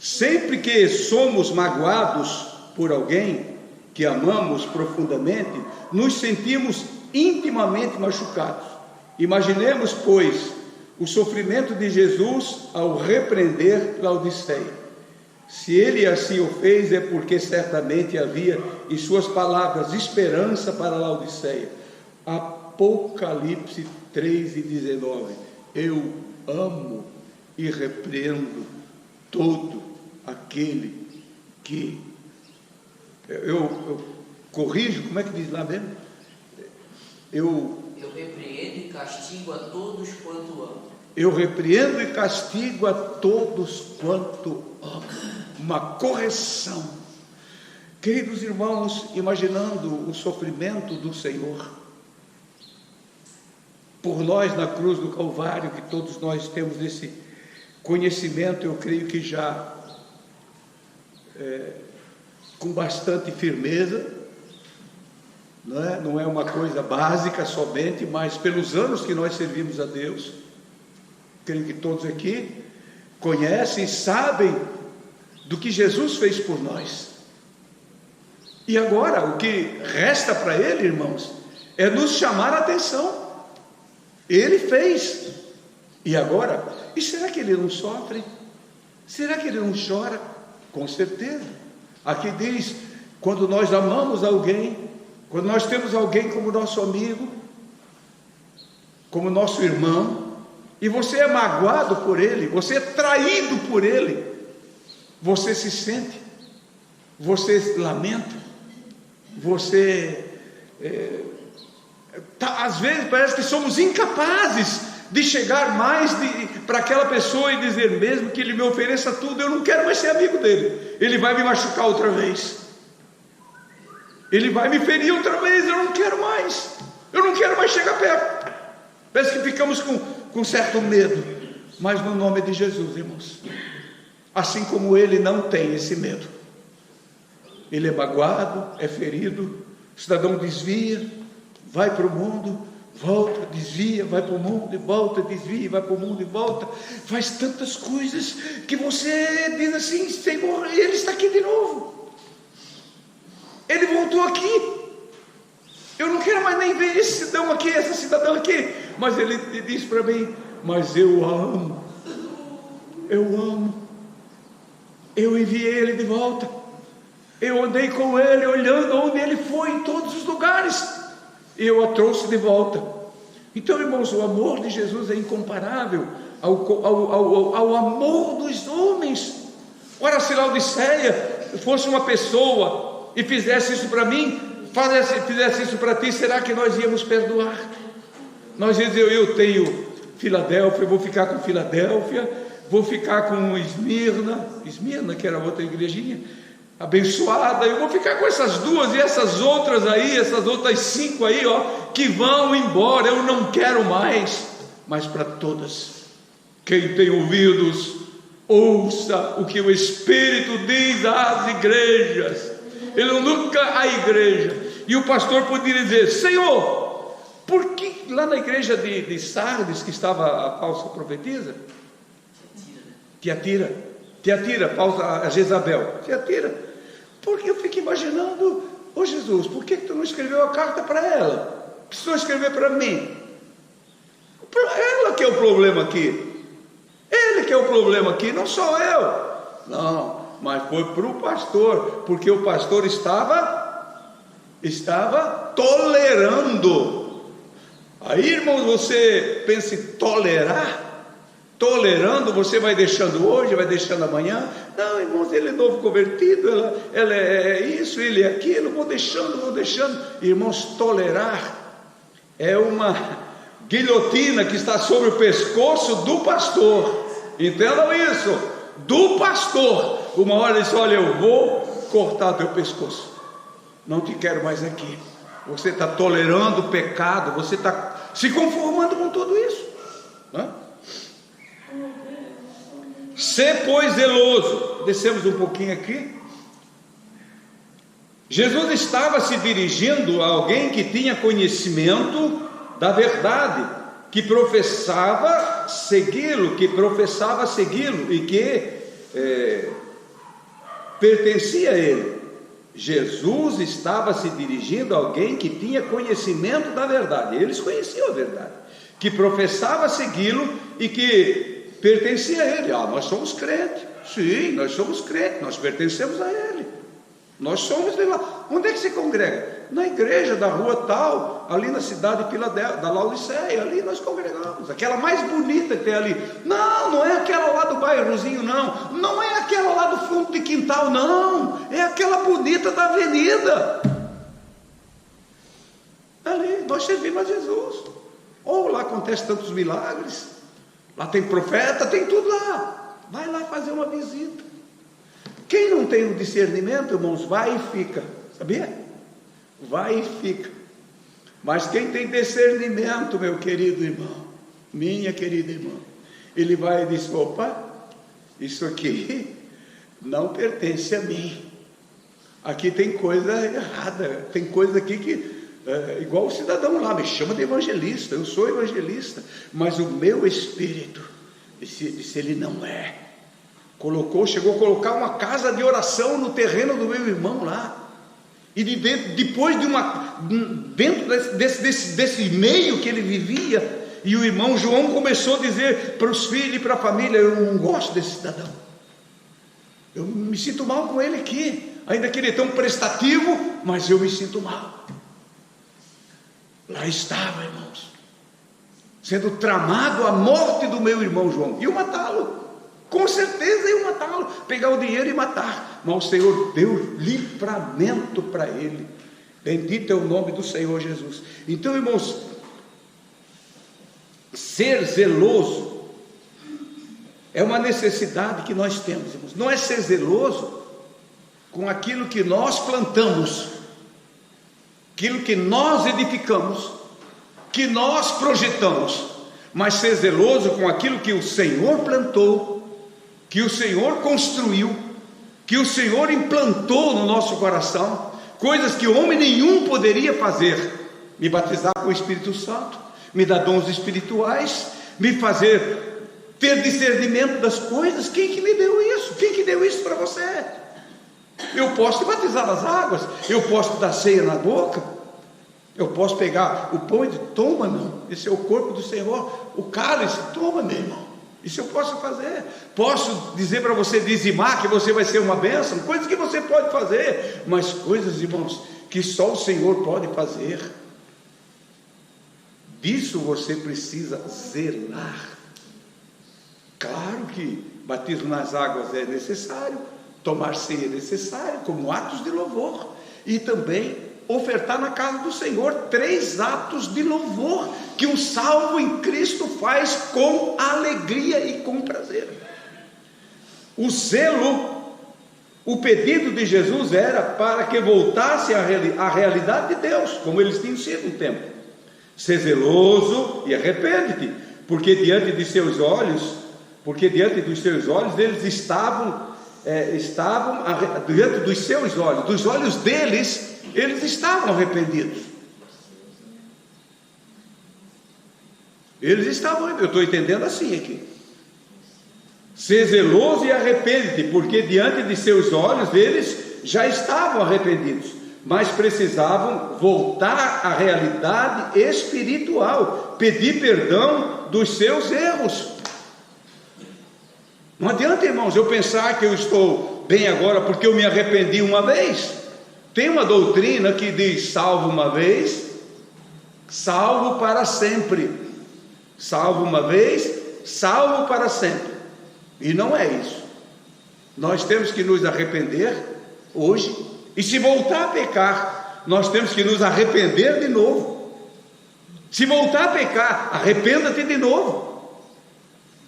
Sempre que somos magoados por alguém que amamos profundamente, nos sentimos intimamente machucados. Imaginemos, pois, o sofrimento de Jesus ao repreender Laodiceia. Se ele assim o fez, é porque certamente havia em suas palavras esperança para Laodiceia. Apocalipse 3:19. Eu amo e repreendo todo aquele que... Eu corrijo, como é que diz lá mesmo? Eu repreendo e castigo a todos quanto amo. Eu repreendo e castigo a todos quanto amo. Uma correção. Queridos irmãos, imaginando o sofrimento do Senhor por nós na cruz do Calvário, que todos nós temos esse conhecimento, eu creio que já com bastante firmeza, não é uma coisa básica somente, mas pelos anos que nós servimos a Deus, creio que todos aqui conhecem e sabem do que Jesus fez por nós. E agora o que resta para Ele, irmãos, é nos chamar a atenção. Ele fez, e agora? E será que Ele não sofre? Será que Ele não chora? Com certeza. Aqui diz, quando nós amamos alguém, quando nós temos alguém como nosso amigo, como nosso irmão, e você é magoado por ele, você é traído por ele, você se sente, você lamenta, você às vezes parece que somos incapazes de chegar mais para aquela pessoa e dizer, mesmo que ele me ofereça tudo, eu não quero mais ser amigo dele, ele vai me machucar outra vez, ele vai me ferir outra vez, eu não quero mais chegar perto. Parece que ficamos com certo medo, mas no nome de Jesus, irmãos, assim como ele não tem esse medo, ele é magoado, é ferido, o cidadão desvia, vai para o mundo, volta, desvia, vai para o mundo e volta, desvia, vai para o mundo e volta, faz tantas coisas que você diz assim, Senhor, ele está aqui de novo, ele voltou aqui, eu não quero mais nem ver esse cidadão aqui, essa cidadã aqui, mas ele diz para mim, mas eu amo, eu enviei ele de volta, eu andei com ele, olhando onde ele foi, em todos os lugares, e eu a trouxe de volta. Então, irmãos, o amor de Jesus é incomparável ao amor dos homens. Ora, se Laodiceia fosse uma pessoa e fizesse isso para mim, fizesse isso para ti, será que nós íamos perdoar? Nós íamos dizer, eu tenho Filadélfia, vou ficar com Filadélfia, vou ficar com Esmirna, que era outra igrejinha abençoada, eu vou ficar com essas duas e essas outras aí, essas outras 5 aí, que vão embora, eu não quero mais. Mas para todas, quem tem ouvidos, ouça o que o Espírito diz às igrejas. Ele nunca a igreja, e o pastor poderia dizer, Senhor, por que lá na igreja de Sardes, que estava a falsa profetisa, Tiatira, a Jezabel, Tiatira, porque eu fico imaginando, Jesus, por que tu não escreveu a carta para ela? Precisou escrever para mim? Ela que é o problema aqui, ele que é o problema aqui, não sou eu. Não, mas foi para o pastor, porque o pastor estava tolerando. Aí, irmãos, você pensa em tolerar, tolerando, você vai deixando hoje, vai deixando amanhã. Não, irmãos, ele é novo convertido, ela é isso, ele é aquilo, vou deixando. Irmãos, tolerar é uma guilhotina que está sobre o pescoço do pastor. Entendam isso, do pastor. Uma hora ele disse: olha, eu vou cortar teu pescoço, não te quero mais aqui. Você está tolerando o pecado, você está se conformando com tudo isso, né? Sê, pois, zeloso. Descemos um pouquinho aqui. Jesus estava se dirigindo a alguém que tinha conhecimento da verdade, que professava segui-lo, e que pertencia a ele. Jesus estava se dirigindo a alguém que tinha conhecimento da verdade. Eles conheciam a verdade, que professava segui-lo e que pertencia a ele. Nós somos crentes. Sim, nós somos crentes, nós pertencemos a ele. Nós somos de lá. Onde é que se congrega? Na igreja da rua tal, ali na cidade de da Laodiceia, ali nós congregamos. Aquela mais bonita que tem ali. Não é aquela lá do bairrozinho, não. Não é aquela lá do fundo de quintal, não. É aquela bonita da avenida. Ali, nós servimos a Jesus. Lá acontece tantos milagres. Lá tem profeta, tem tudo lá. Vai lá fazer uma visita. Quem não tem o discernimento, irmãos, vai e fica. Sabia? Vai e fica. Mas quem tem discernimento, meu querido irmão, minha querida irmã, ele vai e diz: opa, isso aqui não pertence a mim. Aqui tem coisa errada. Tem coisa aqui que igual o cidadão lá, me chama de evangelista, eu sou evangelista, mas o meu espírito, disse ele não é. Chegou a colocar uma casa de oração no terreno do meu irmão lá, e depois dentro desse meio que ele vivia, e o irmão João começou a dizer para os filhos e para a família: eu não gosto desse cidadão, eu me sinto mal com ele aqui, ainda que ele é tão prestativo, mas eu me sinto mal. Lá estava, irmãos, sendo tramado a morte do meu irmão João. Iam matá-lo, com certeza iam matá-lo, pegar o dinheiro e matar. Mas o Senhor deu livramento para ele. Bendito é o nome do Senhor Jesus. Então, irmãos, ser zeloso é uma necessidade que nós temos, irmãos. Não é ser zeloso com aquilo que nós plantamos, aquilo que nós edificamos, que nós projetamos, mas ser zeloso com aquilo que o Senhor plantou, que o Senhor construiu, que o Senhor implantou no nosso coração, coisas que homem nenhum poderia fazer: me batizar com o Espírito Santo, me dar dons espirituais, me fazer ter discernimento das coisas. Quem que me deu isso? Quem que deu isso para você? Eu posso te batizar nas águas, eu posso te dar ceia na boca, eu posso pegar o pão e dizer: toma, não, esse é o corpo do Senhor, o cálice, toma, meu irmão, isso eu posso fazer. Posso dizer para você dizimar, que você vai ser uma bênção, coisas que você pode fazer, mas coisas, irmãos, que só o Senhor pode fazer. Disso você precisa zelar. Claro que batismo nas águas é necessário, tomar ceia é necessário, como atos de louvor, e também ofertar na casa do Senhor. 3 atos de louvor que um salvo em Cristo faz com alegria e com prazer. O zelo, o pedido de Jesus era para que voltasse à realidade de Deus, como eles tinham sido um tempo. Ser zeloso e arrepende-te, porque diante dos seus olhos eles estavam diante dos seus olhos, dos olhos deles, eles estavam arrependidos. Eles estavam, eu estou entendendo assim aqui. Ser zeloso e arrepende-te, porque diante de seus olhos eles já estavam arrependidos, mas precisavam voltar à realidade espiritual, pedir perdão dos seus erros. Não adianta, irmãos, eu pensar que eu estou bem agora porque eu me arrependi uma vez. Tem uma doutrina que diz: salvo uma vez, salvo para sempre. Salvo uma vez, salvo para sempre. E não é isso. Nós temos que nos arrepender hoje, e se voltar a pecar, nós temos que nos arrepender de novo. Se voltar a pecar, arrependa-te de novo.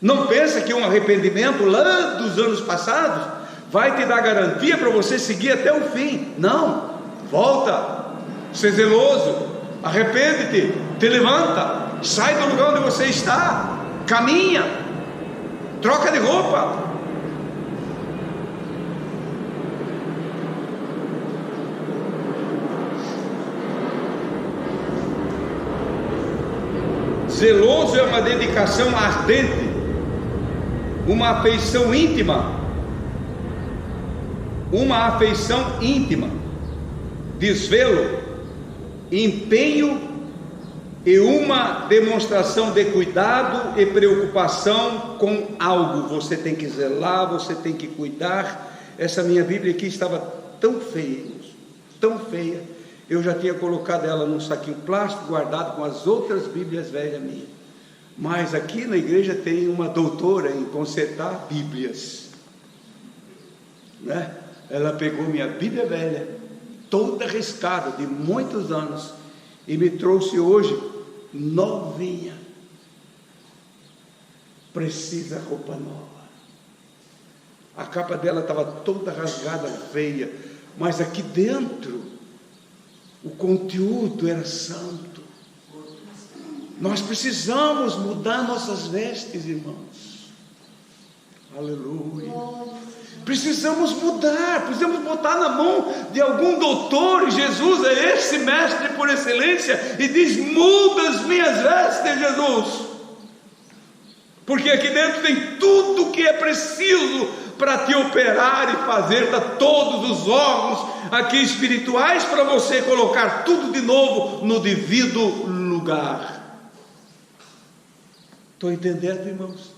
Não pensa que um arrependimento lá dos anos passados vai te dar garantia para você seguir até o fim. Não, volta, ser zeloso, arrepende-te, te levanta, sai do lugar onde você está, caminha, troca de roupa. Zeloso é uma dedicação ardente, uma afeição íntima, desvelo, empenho e uma demonstração de cuidado e preocupação com algo. Você tem que zelar, você tem que cuidar. Essa minha Bíblia aqui estava tão feia, tão feia. Eu já tinha colocado ela num saquinho plástico, guardado com as outras Bíblias velhas minhas. Mas aqui na igreja tem uma doutora em consertar Bíblias, né? Ela pegou minha Bíblia velha, toda riscada, de muitos anos, e me trouxe hoje novinha. Precisa roupa nova. A capa dela estava toda rasgada, feia, mas aqui dentro o conteúdo era santo. Nós precisamos mudar nossas vestes, irmãos. Aleluia. Precisamos mudar, precisamos botar na mão de algum doutor. Jesus é esse mestre por excelência e diz: muda as minhas vestes, Jesus, porque aqui dentro tem tudo o que é preciso para te operar e fazer todos os órgãos aqui espirituais, para você colocar tudo de novo no devido lugar. Estou entendendo, irmãos?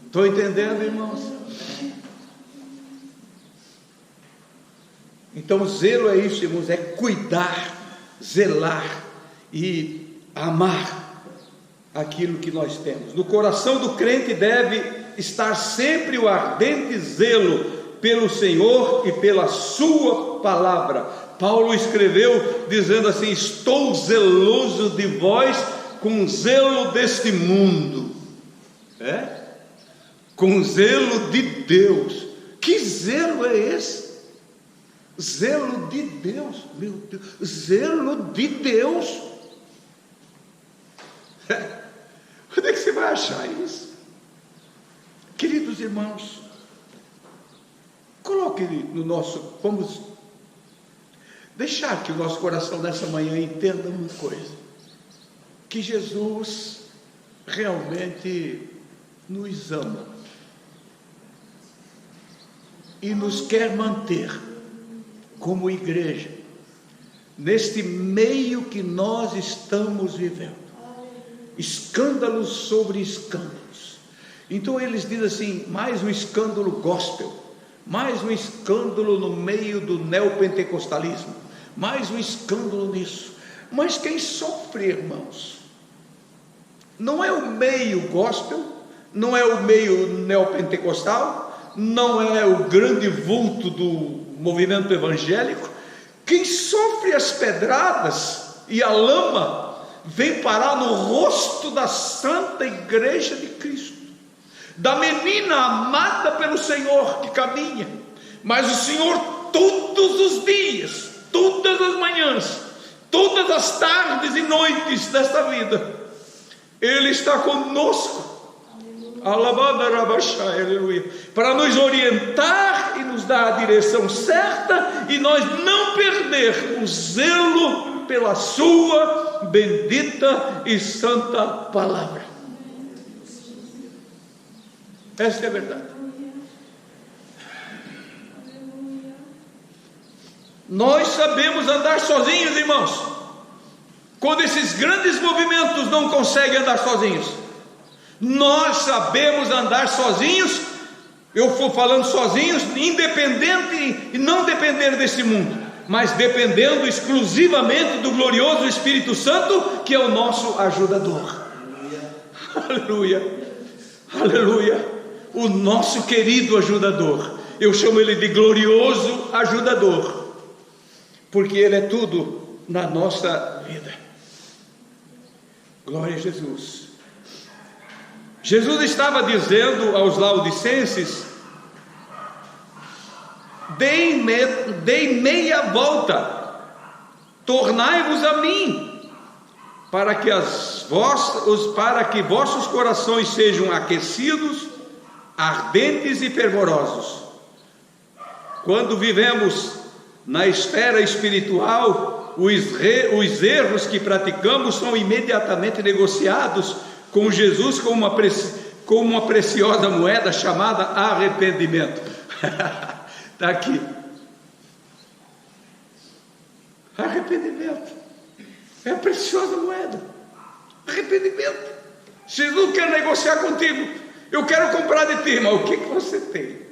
Estou entendendo, irmãos? Então zelo é isso, irmãos, é cuidar, zelar e amar aquilo que nós temos. No coração do crente deve estar sempre o ardente zelo pelo Senhor e pela sua palavra. Paulo escreveu dizendo assim: estou zeloso de vós com zelo deste mundo, com zelo de Deus. Que zelo é esse? Zelo de Deus, meu Deus, zelo de Deus. Onde é que você vai achar isso? Queridos irmãos, coloque no nosso, vamos deixar que o nosso coração nessa manhã entenda uma coisa: que Jesus realmente nos ama e nos quer manter como igreja neste meio que nós estamos vivendo, escândalos sobre escândalos. Então eles dizem assim: mais um escândalo gospel, mais um escândalo no meio do neopentecostalismo, mais um escândalo nisso. Mas quem sofre, irmãos, não é o meio gospel, não é o meio neopentecostal, não é o grande vulto do movimento evangélico. Quem sofre as pedradas e a lama vem parar no rosto da santa igreja de Cristo, da menina amada pelo Senhor que caminha, mas o Senhor todos os dias, todas as manhãs, todas as tardes e noites desta vida, Ele está conosco, aleluia, para nos orientar e nos dar a direção certa, e nós não perder o zelo pela sua bendita e santa palavra. Esta é a verdade. Nós sabemos andar sozinhos, irmãos, quando esses grandes movimentos não conseguem andar sozinhos. Nós sabemos andar sozinhos. Eu vou falando sozinhos, independente e não depender desse mundo, mas dependendo exclusivamente do glorioso Espírito Santo, que é o nosso ajudador. Aleluia, aleluia, o nosso querido ajudador. Eu chamo ele de glorioso ajudador, porque ele é tudo na nossa vida. Glória a Jesus. Jesus estava dizendo aos laodicenses: deem meia volta, tornai-vos a mim, para que vossos corações sejam aquecidos, ardentes e fervorosos. Quando vivemos na esfera espiritual, os erros que praticamos são imediatamente negociados com Jesus como uma preciosa moeda chamada arrependimento. Está aqui. Arrependimento é a preciosa moeda. Arrependimento. Jesus quer negociar contigo. Eu quero comprar de ti, mas o que você tem?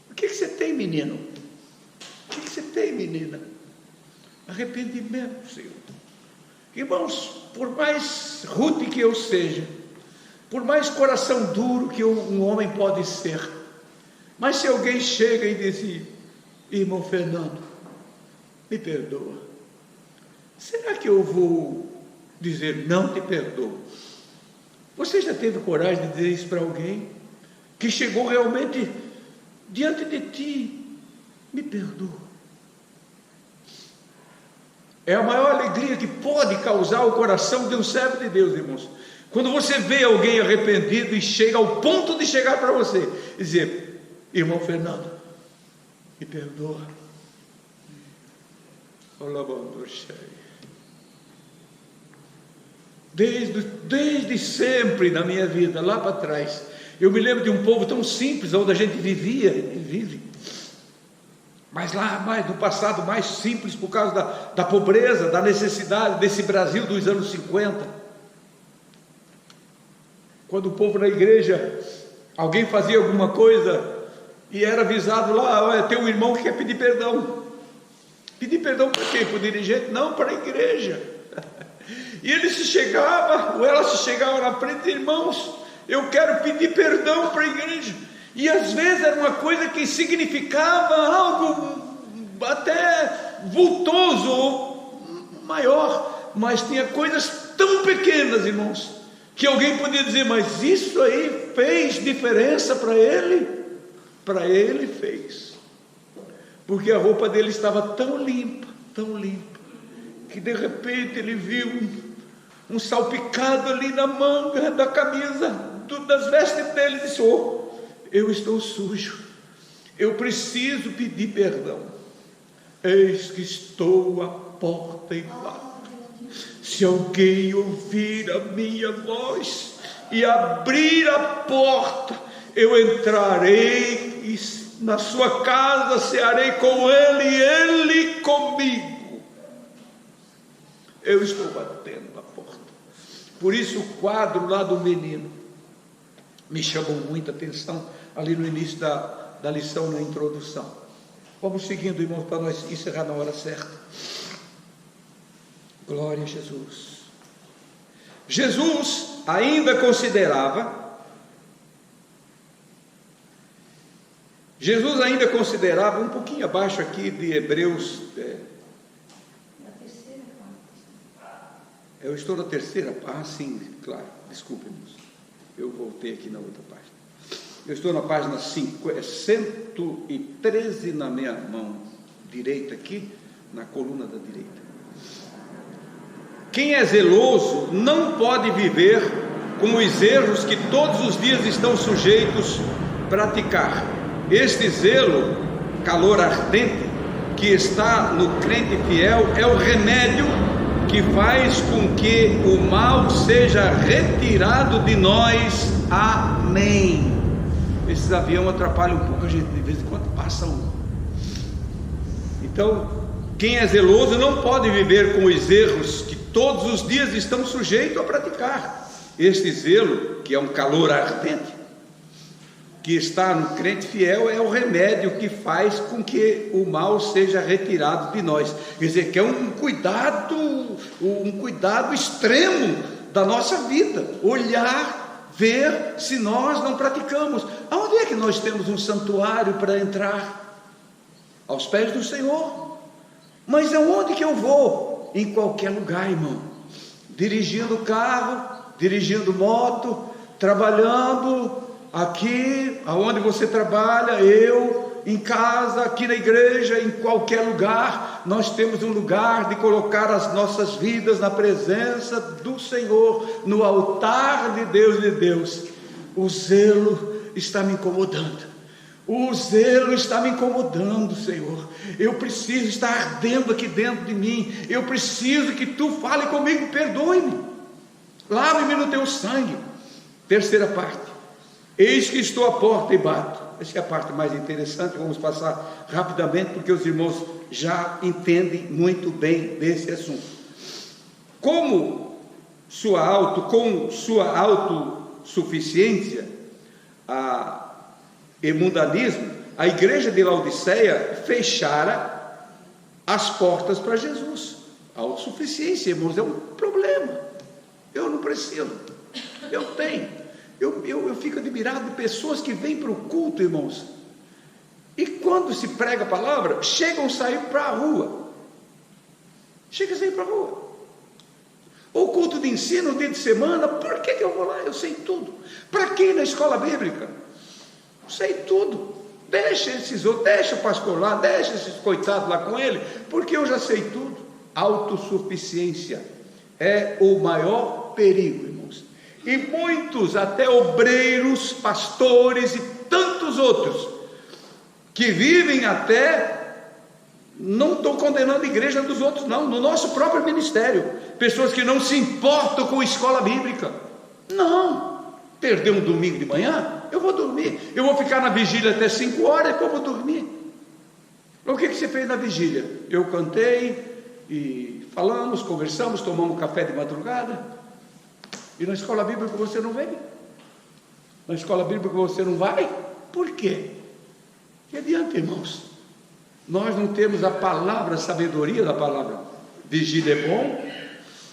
O que você tem, menino? O que você tem, menina? Arrependimento, Senhor. Irmãos, por mais rude que eu seja, por mais coração duro que um homem pode ser, mas se alguém chega e diz: irmão Fernando, me perdoa, será que eu vou dizer não te perdoo? Você já teve coragem de dizer isso para alguém que chegou realmente diante de ti? Me perdoa. É a maior alegria que pode causar o coração de um servo de Deus, irmãos, quando você vê alguém arrependido e chega ao ponto de chegar para você e dizer: irmão Fernando, me perdoa. Desde sempre na minha vida, lá para trás, eu me lembro de um povo tão simples, onde a gente vivia e vive, mas lá mais no passado, mais simples, por causa da pobreza, da necessidade desse Brasil dos anos 50, quando o povo na igreja, alguém fazia alguma coisa e era avisado lá: olha, tem um irmão que quer pedir perdão. Pedir perdão para quem? Para o dirigente? Não, para a igreja. E ele se chegava, ou ela se chegava na frente: irmãos, eu quero pedir perdão para a igreja. E às vezes era uma coisa que significava algo até vultoso ou maior, mas tinha coisas tão pequenas, irmãos, que alguém podia dizer: mas isso aí fez diferença para ele? Para ele fez, porque a roupa dele estava tão limpa, que de repente ele viu um salpicado ali na manga da camisa, das vestes dele, e disse: oh, eu estou sujo, eu preciso pedir perdão. Eis que estou à porta e bato. Se alguém ouvir a minha voz e abrir a porta, eu entrarei e na sua casa cearei com ele e ele comigo. Eu estou batendo na porta. Por isso o quadro lá do menino me chamou muita atenção ali no início da lição, na introdução. Vamos seguindo, irmãos, para nós encerrar na hora certa. Glória a Jesus. Jesus ainda considerava um pouquinho abaixo aqui de Hebreus. Eu estou na terceira página. Sim, claro, desculpe-nos. Eu voltei aqui na outra página. Eu estou na página 113 na minha mão direita aqui, na coluna da direita. Quem é zeloso não pode viver com os erros que todos os dias estão sujeitos a praticar. Este zelo, calor ardente, que está no crente fiel, é o remédio que faz com que o mal seja retirado de nós. Amém. Esses aviões atrapalham um pouco a gente, de vez em quando passa um. Então, quem é zeloso não pode viver com os erros que todos os dias estão sujeitos a praticar. Este zelo, que é um calor ardente, que está no crente fiel, é o remédio que faz com que o mal seja retirado de nós. Quer dizer, que é um cuidado extremo da nossa vida. Olhar, ver se nós não praticamos. Aonde é que nós temos um santuário para entrar? Aos pés do Senhor. Mas aonde que eu vou? Em qualquer lugar, irmão. Dirigindo carro, dirigindo moto, trabalhando aqui, aonde você trabalha, eu, em casa, aqui na igreja, em qualquer lugar, nós temos um lugar de colocar as nossas vidas na presença do Senhor, no altar de Deus. O zelo está me incomodando. O zelo está me incomodando, Senhor. Eu preciso estar ardendo aqui dentro de mim. Eu preciso que tu fale comigo, perdoe-me. Lave-me no teu sangue. Terceira parte. Eis que estou à porta e bato. Essa é a parte mais interessante. Vamos passar rapidamente, porque os irmãos já entendem muito bem desse assunto. Com sua autossuficiência, e mundanismo, a igreja de Laodiceia fechara as portas para Jesus. A autossuficiência, irmãos, é um problema. Eu não preciso, eu tenho. Eu fico admirado de pessoas que vêm para o culto, irmãos, e quando se prega a palavra, chegam a sair para a rua. Ou culto de ensino, dia de semana, por que eu vou lá? Eu sei tudo. Para que ir na escola bíblica? Sei tudo. Deixa esses outros, deixa o pastor lá, deixa esses coitados lá com ele, porque eu já sei tudo. Autossuficiência é o maior perigo, irmãos. E muitos, até obreiros, pastores e tantos outros, que vivem até, não estou condenando a igreja dos outros não, no nosso próprio ministério, pessoas que não se importam com a escola bíblica. Não, perder um domingo de manhã, eu vou dormir, eu vou ficar na vigília até 5 horas, depois eu vou dormir. O que você fez na vigília? Eu cantei, e falamos, conversamos, tomamos café de madrugada. E na escola bíblica você não vem? Na escola bíblica você não vai? Por quê? Que adianta, irmãos? Nós não temos a palavra, a sabedoria da palavra. Vigília é bom,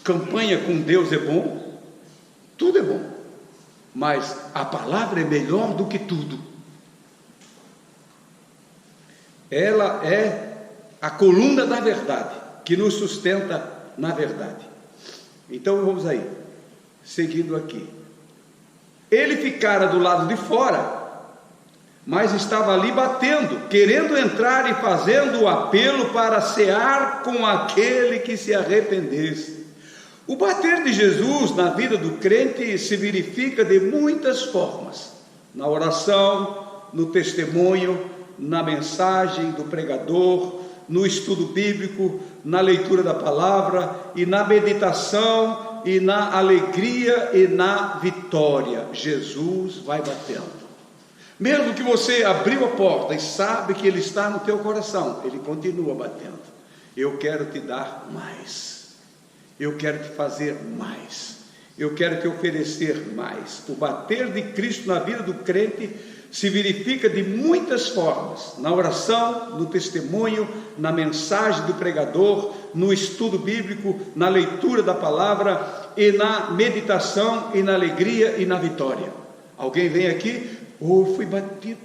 campanha com Deus é bom, tudo é bom. Mas a palavra é melhor do que tudo. Ela é a coluna da verdade, que nos sustenta na verdade. Então vamos aí, seguindo aqui. Ele ficara do lado de fora, mas estava ali batendo, querendo entrar e fazendo o apelo para cear com aquele que se arrependesse. O bater de Jesus na vida do crente se verifica de muitas formas: na oração, no testemunho, na mensagem do pregador, no estudo bíblico, na leitura da palavra, e na meditação, e na alegria e na vitória. Jesus vai batendo. Mesmo que você abriu a porta e sabe que Ele está no teu coração, Ele continua batendo. Eu quero te dar mais. Eu quero te fazer mais. Eu quero te oferecer mais. O bater de Cristo na vida do crente se verifica de muitas formas: na oração, no testemunho, na mensagem do pregador, no estudo bíblico, na leitura da palavra, e na meditação, e na alegria e na vitória. Alguém vem aqui: fui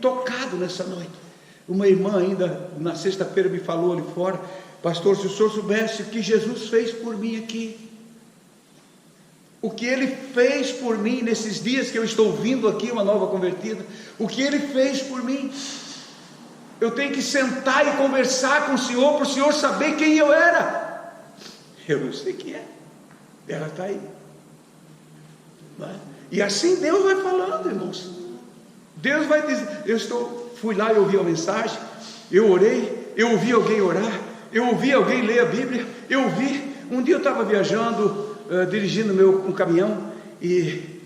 tocado nessa noite. Uma irmã ainda na sexta-feira me falou ali fora: pastor, se o senhor soubesse o que Jesus fez por mim aqui, o que Ele fez por mim nesses dias que eu estou vindo aqui, uma nova convertida, o que Ele fez por mim, eu tenho que sentar e conversar com o Senhor, para o Senhor saber quem eu era. Eu não sei quem é, ela está aí, e assim Deus vai falando, irmãos. Deus vai dizer, fui lá e ouvi a mensagem, eu orei, eu ouvi alguém orar, eu ouvi alguém ler a Bíblia, um dia eu estava viajando, dirigindo um caminhão, e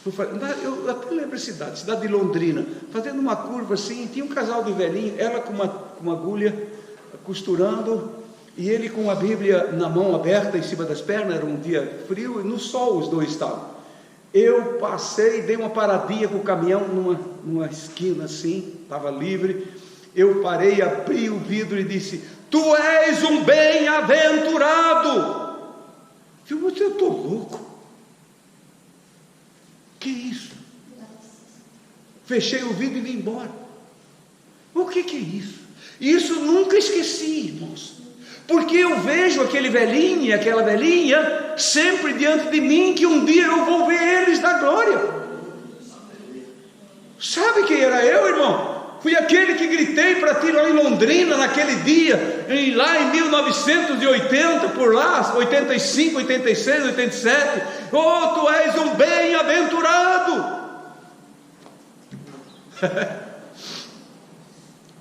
eu até lembro a cidade de Londrina, fazendo uma curva assim, tinha um casal de velhinho, ela com uma agulha, costurando, e ele com a Bíblia na mão aberta, em cima das pernas. Era um dia frio, e no sol os dois estavam. Eu passei, dei uma paradinha com o caminhão, numa esquina assim, estava livre, eu parei, abri o vidro e disse: tu és um bem-aventurado. Eu estou louco. Que isso? Fechei o vidro e vim embora. O que é isso? Isso nunca esqueci, irmãos. Porque eu vejo aquele velhinho e aquela velhinha sempre diante de mim, que um dia eu vou ver eles na glória. Sabe quem era eu, irmão? Fui aquele que gritei para ti lá em Londrina naquele dia, lá em 1980, por lá, 85, 86, 87. Oh, tu és um bem-aventurado.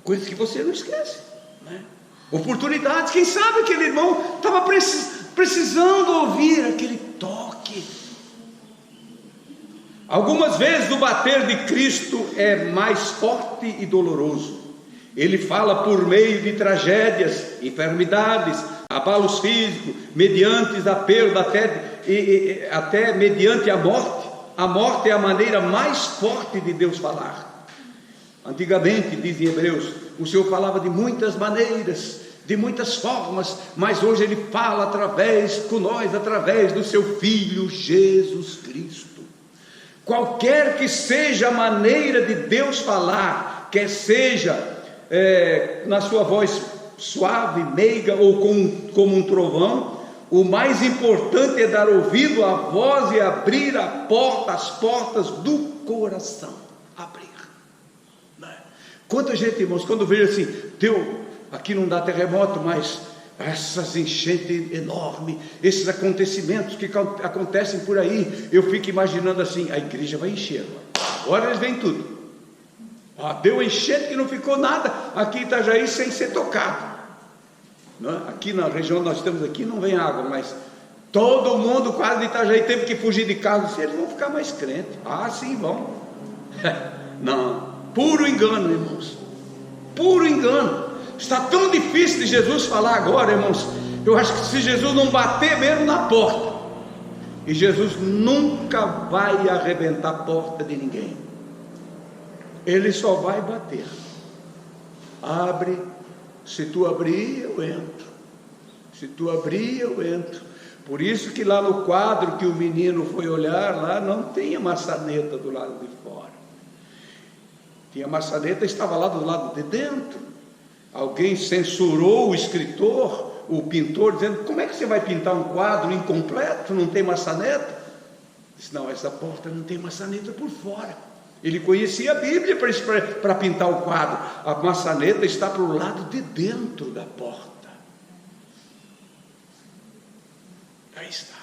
Coisas que você não esquece, né? Oportunidades. Quem sabe aquele irmão estava precisando ouvir aquele toque. Algumas vezes o bater de Cristo é mais forte e doloroso. Ele fala por meio de tragédias, enfermidades, abalos físicos, mediante a perda, até mediante a morte. A morte é a maneira mais forte de Deus falar. Antigamente, diz em Hebreus, o Senhor falava de muitas maneiras, de muitas formas, mas hoje Ele fala com nós, através do Seu Filho Jesus Cristo. Qualquer que seja a maneira de Deus falar, quer seja na sua voz suave, meiga ou como um trovão, o mais importante é dar ouvido à voz e abrir as portas do coração. Abrir. Quanta gente, irmãos, quando vejo assim, aqui não dá terremoto, mas essas enchentes enormes, esses acontecimentos que acontecem por aí, eu fico imaginando assim, a igreja vai encher, agora eles vêm tudo. Deu enchente que não ficou nada aqui em Itajaí sem ser tocado. Aqui na região nós estamos aqui não vem água, mas todo mundo quase de Itajaí teve que fugir de casa. Se eles vão ficar mais crentes, sim vão. Não, puro engano, irmãos, puro engano. Está tão difícil de Jesus falar agora, irmãos. Eu acho que se Jesus não bater mesmo na porta, e Jesus nunca vai arrebentar a porta de ninguém, Ele só vai bater. Abre, se tu abrir eu entro, se tu abrir eu entro. Por isso que lá no quadro que o menino foi olhar, lá não tinha maçaneta do lado de fora, tinha maçaneta, estava lá do lado de dentro. Alguém censurou o escritor, o pintor, dizendo: como é que você vai pintar um quadro incompleto, não tem maçaneta? Disse: não, essa porta não tem maçaneta por fora. Ele conhecia a Bíblia para pintar o quadro. A maçaneta está para o lado de dentro da porta. Aí está.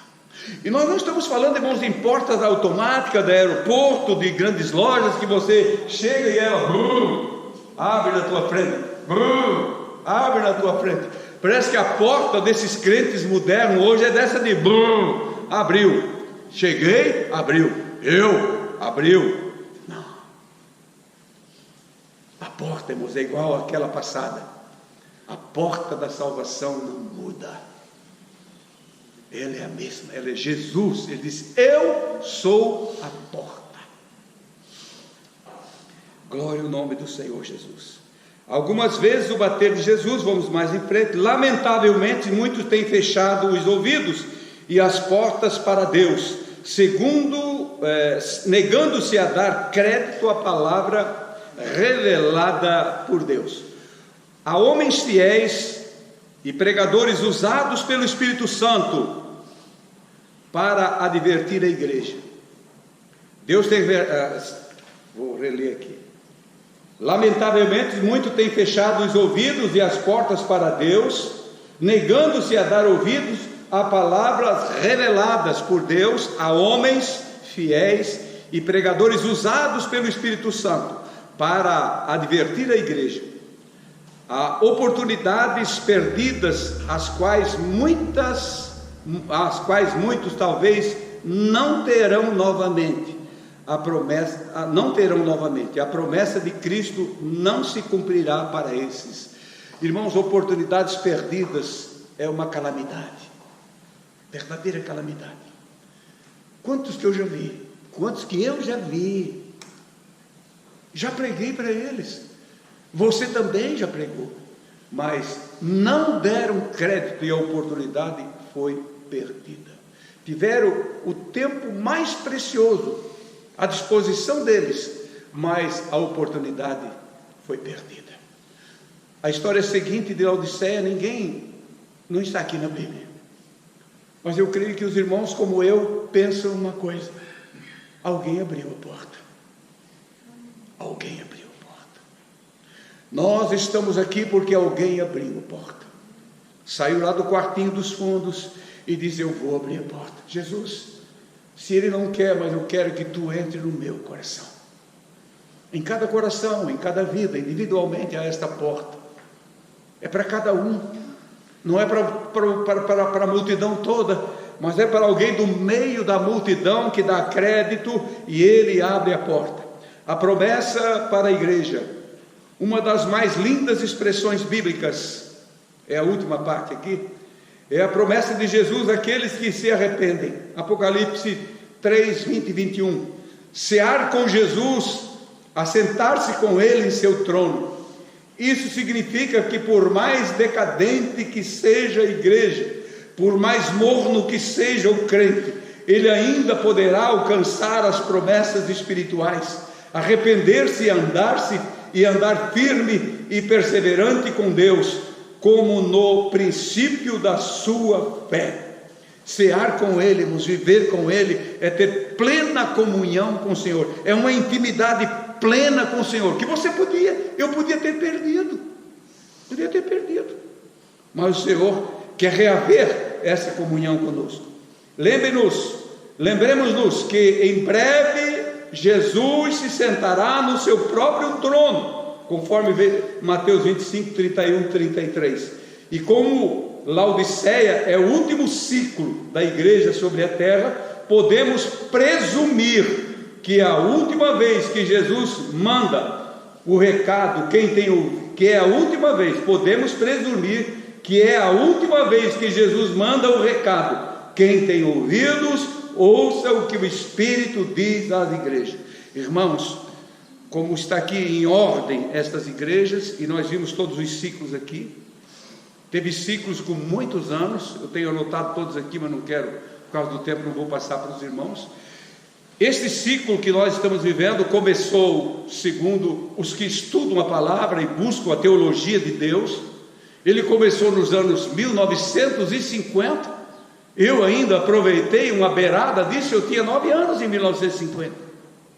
E nós não estamos falando, irmãos, em portas automáticas de aeroporto, de grandes lojas, que você chega e ela abre na tua frente. Abre na tua frente. Parece que a porta desses crentes modernos hoje é dessa de abriu. Cheguei, abriu. Abriu. Não. A porta, irmãos, é igual àquela passada. A porta da salvação não muda. Ela é a mesma, ela é Jesus. Ele disse: eu sou a porta. Glória ao nome do Senhor Jesus. Algumas vezes o bater de Jesus, vamos mais em frente, lamentavelmente muitos têm fechado os ouvidos e as portas para Deus, negando-se a dar crédito à palavra revelada por Deus. Há homens fiéis e pregadores usados pelo Espírito Santo para advertir a igreja. Deus tem... vou reler aqui. Lamentavelmente, muitos têm fechado os ouvidos e as portas para Deus, negando-se a dar ouvidos a palavras reveladas por Deus a homens fiéis e pregadores usados pelo Espírito Santo para advertir a igreja. Há oportunidades perdidas, as quais muitos talvez não terão novamente. A promessa de Cristo não se cumprirá para esses. Irmãos, oportunidades perdidas é uma calamidade, verdadeira calamidade. Quantos que eu já vi? Quantos que eu já vi? Já preguei para eles. Você também já pregou, mas não deram crédito e a oportunidade foi perdida. Tiveram o tempo mais precioso à disposição deles, mas a oportunidade foi perdida. A história seguinte de Laodiceia, não está aqui na Bíblia, mas eu creio que os irmãos como eu pensam uma coisa: alguém abriu a porta. Alguém abriu a porta. Nós estamos aqui porque alguém abriu a porta. Saiu lá do quartinho dos fundos e diz: eu vou abrir a porta. Jesus, se Ele não quer, mas eu quero que Tu entre no meu coração. Em cada coração, em cada vida, individualmente há esta porta. É para cada um. Não é para a multidão toda, mas é para alguém do meio da multidão que dá crédito e Ele abre a porta. A promessa para a igreja, uma das mais lindas expressões bíblicas, é a última parte aqui, é a promessa de Jesus àqueles que se arrependem. Apocalipse 3, 20 e 21. Cear com Jesus, assentar-se com Ele em seu trono. Isso significa que por mais decadente que seja a igreja, por mais morno que seja o crente, ele ainda poderá alcançar as promessas espirituais, arrepender-se e andar firme e perseverante com Deus, como no princípio da sua fé. Cear com Ele, viver com Ele, é ter plena comunhão com o Senhor, é uma intimidade plena com o Senhor, que eu podia ter perdido, mas o Senhor quer reaver essa comunhão conosco. Lembremos-nos que em breve Jesus se sentará no seu próprio trono, conforme Mateus 25, 31, 33, e como Laodiceia é o último ciclo da igreja sobre a terra, podemos presumir que a última vez que Jesus manda o recado, podemos presumir que é a última vez que Jesus manda o recado. Quem tem ouvidos, ouça o que o Espírito diz às igrejas. Irmãos, como está aqui em ordem estas igrejas, e nós vimos todos os ciclos aqui, teve ciclos com muitos anos, eu tenho anotado todos aqui, mas não quero, por causa do tempo, não vou passar para os irmãos. Este ciclo que nós estamos vivendo começou, segundo os que estudam a palavra e buscam a teologia de Deus, ele começou nos anos 1950, eu ainda aproveitei uma beirada disso, eu tinha 9 anos em 1950,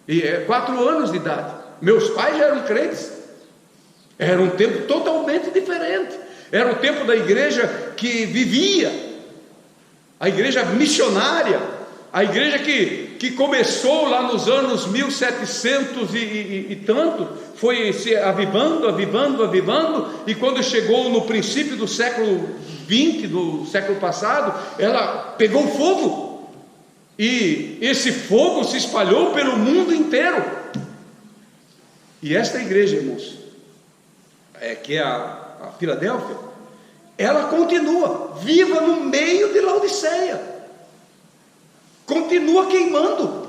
e 4 anos de idade, meus pais já eram crentes, era um tempo totalmente diferente, era o tempo da igreja que vivia, a igreja missionária, a igreja que começou lá nos anos 1700 e tanto, foi se avivando, e quando chegou no princípio do século 20, do século passado, ela pegou fogo, e esse fogo se espalhou pelo mundo inteiro. E esta igreja, irmãos, que é a Filadélfia, ela continua viva no meio de Laodiceia, continua queimando,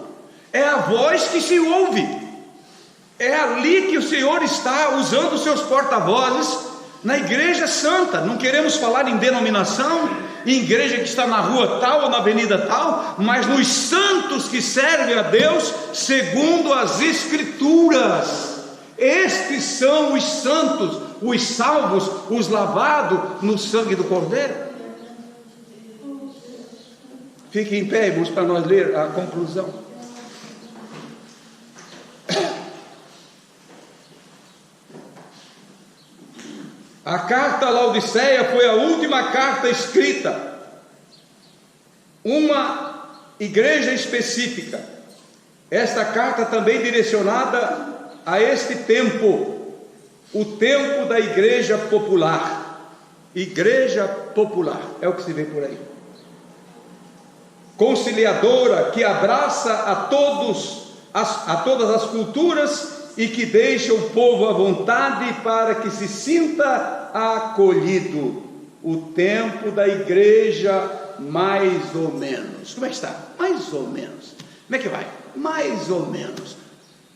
é a voz que se ouve, é ali que o Senhor está usando os seus porta-vozes, na igreja santa. Não queremos falar em denominação, em igreja que está na rua tal ou na avenida tal, mas nos santos que servem a Deus segundo as Escrituras. Estes são os santos, os salvos, os lavados no sangue do Cordeiro. Fique em pé, irmãos, para nós ler a conclusão. A carta a Laodiceia foi a última carta escrita, uma igreja específica. Esta carta também direcionada a este tempo, o tempo da igreja popular. Igreja popular, é o que se vê por aí. Conciliadora, que abraça a todas as culturas e que deixa o povo à vontade para que se sinta acolhido. O tempo da igreja, mais ou menos. Como é que está? Mais ou menos. Como é que vai? Mais ou menos.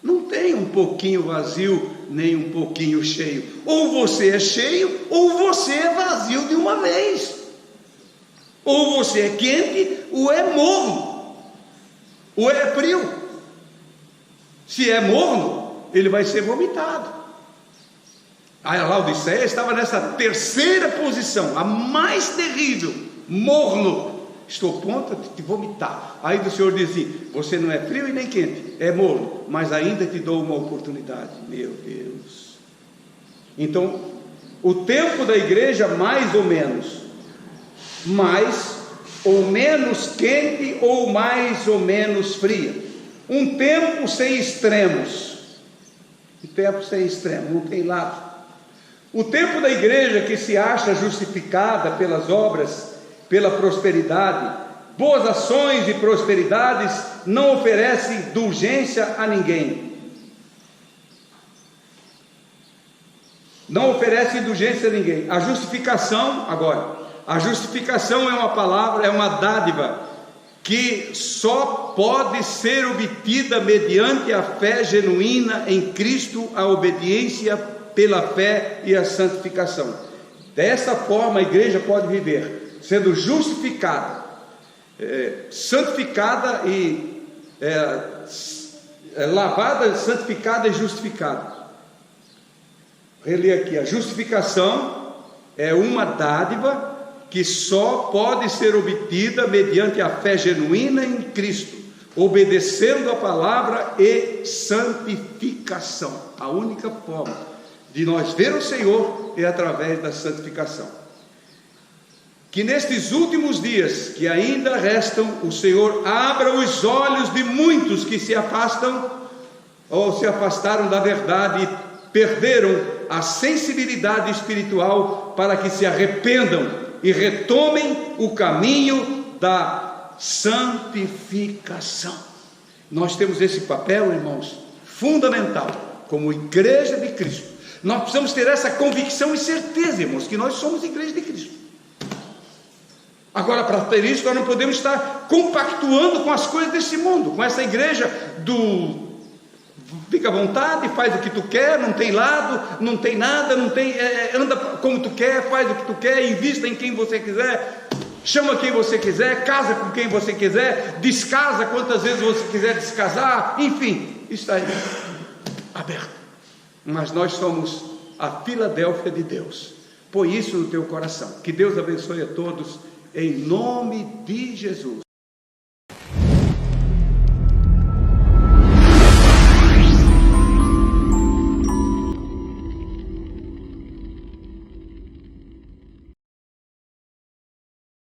Não tem um pouquinho vazio, nem um pouquinho cheio. Ou você é cheio, ou você é vazio de uma vez. Ou você é quente, ou é morno, ou é frio. Se é morno, ele vai ser vomitado. A Laodiceia estava nessa terceira posição, a mais terrível, morno. Estou a ponto de te vomitar. Aí o Senhor diz assim: você não é frio e nem quente, é morno, mas ainda te dou uma oportunidade. Meu Deus. Então, o tempo da igreja, mais ou menos, mais ou menos quente ou mais ou menos fria. Um tempo sem extremos. Um tempo sem extremos, não tem lado. O tempo da igreja que se acha justificada pelas obras, pela prosperidade, boas ações e prosperidades, não oferece indulgência a ninguém. Não oferece indulgência a ninguém. A justificação, agora, a justificação é uma palavra, é uma dádiva que só pode ser obtida mediante a fé genuína em Cristo, a obediência pela fé e a santificação. Dessa forma a igreja pode viver, sendo justificada, santificada e lavada, santificada e justificada. Reler aqui: a justificação é uma dádiva que só pode ser obtida mediante a fé genuína em Cristo, obedecendo a palavra e santificação. A única forma de nós ver o Senhor é através da santificação. Que nestes últimos dias que ainda restam, o Senhor abra os olhos de muitos que se afastam ou se afastaram da verdade e perderam a sensibilidade espiritual, para que se arrependam e retomem o caminho da santificação. Nós temos esse papel, irmãos, fundamental, como igreja de Cristo. Nós precisamos ter essa convicção e certeza, irmãos, que nós somos igreja de Cristo. Agora, para ter isso, nós não podemos estar compactuando com as coisas desse mundo, com essa igreja do fica à vontade, faz o que tu quer, não tem lado, não tem nada, não tem, anda como tu quer, faz o que tu quer, invista em quem você quiser, chama quem você quiser, casa com quem você quiser, descasa quantas vezes você quiser descasar, enfim, está aí aberto. Mas nós somos a Filadélfia de Deus. Põe isso no teu coração. Que Deus abençoe a todos, em nome de Jesus.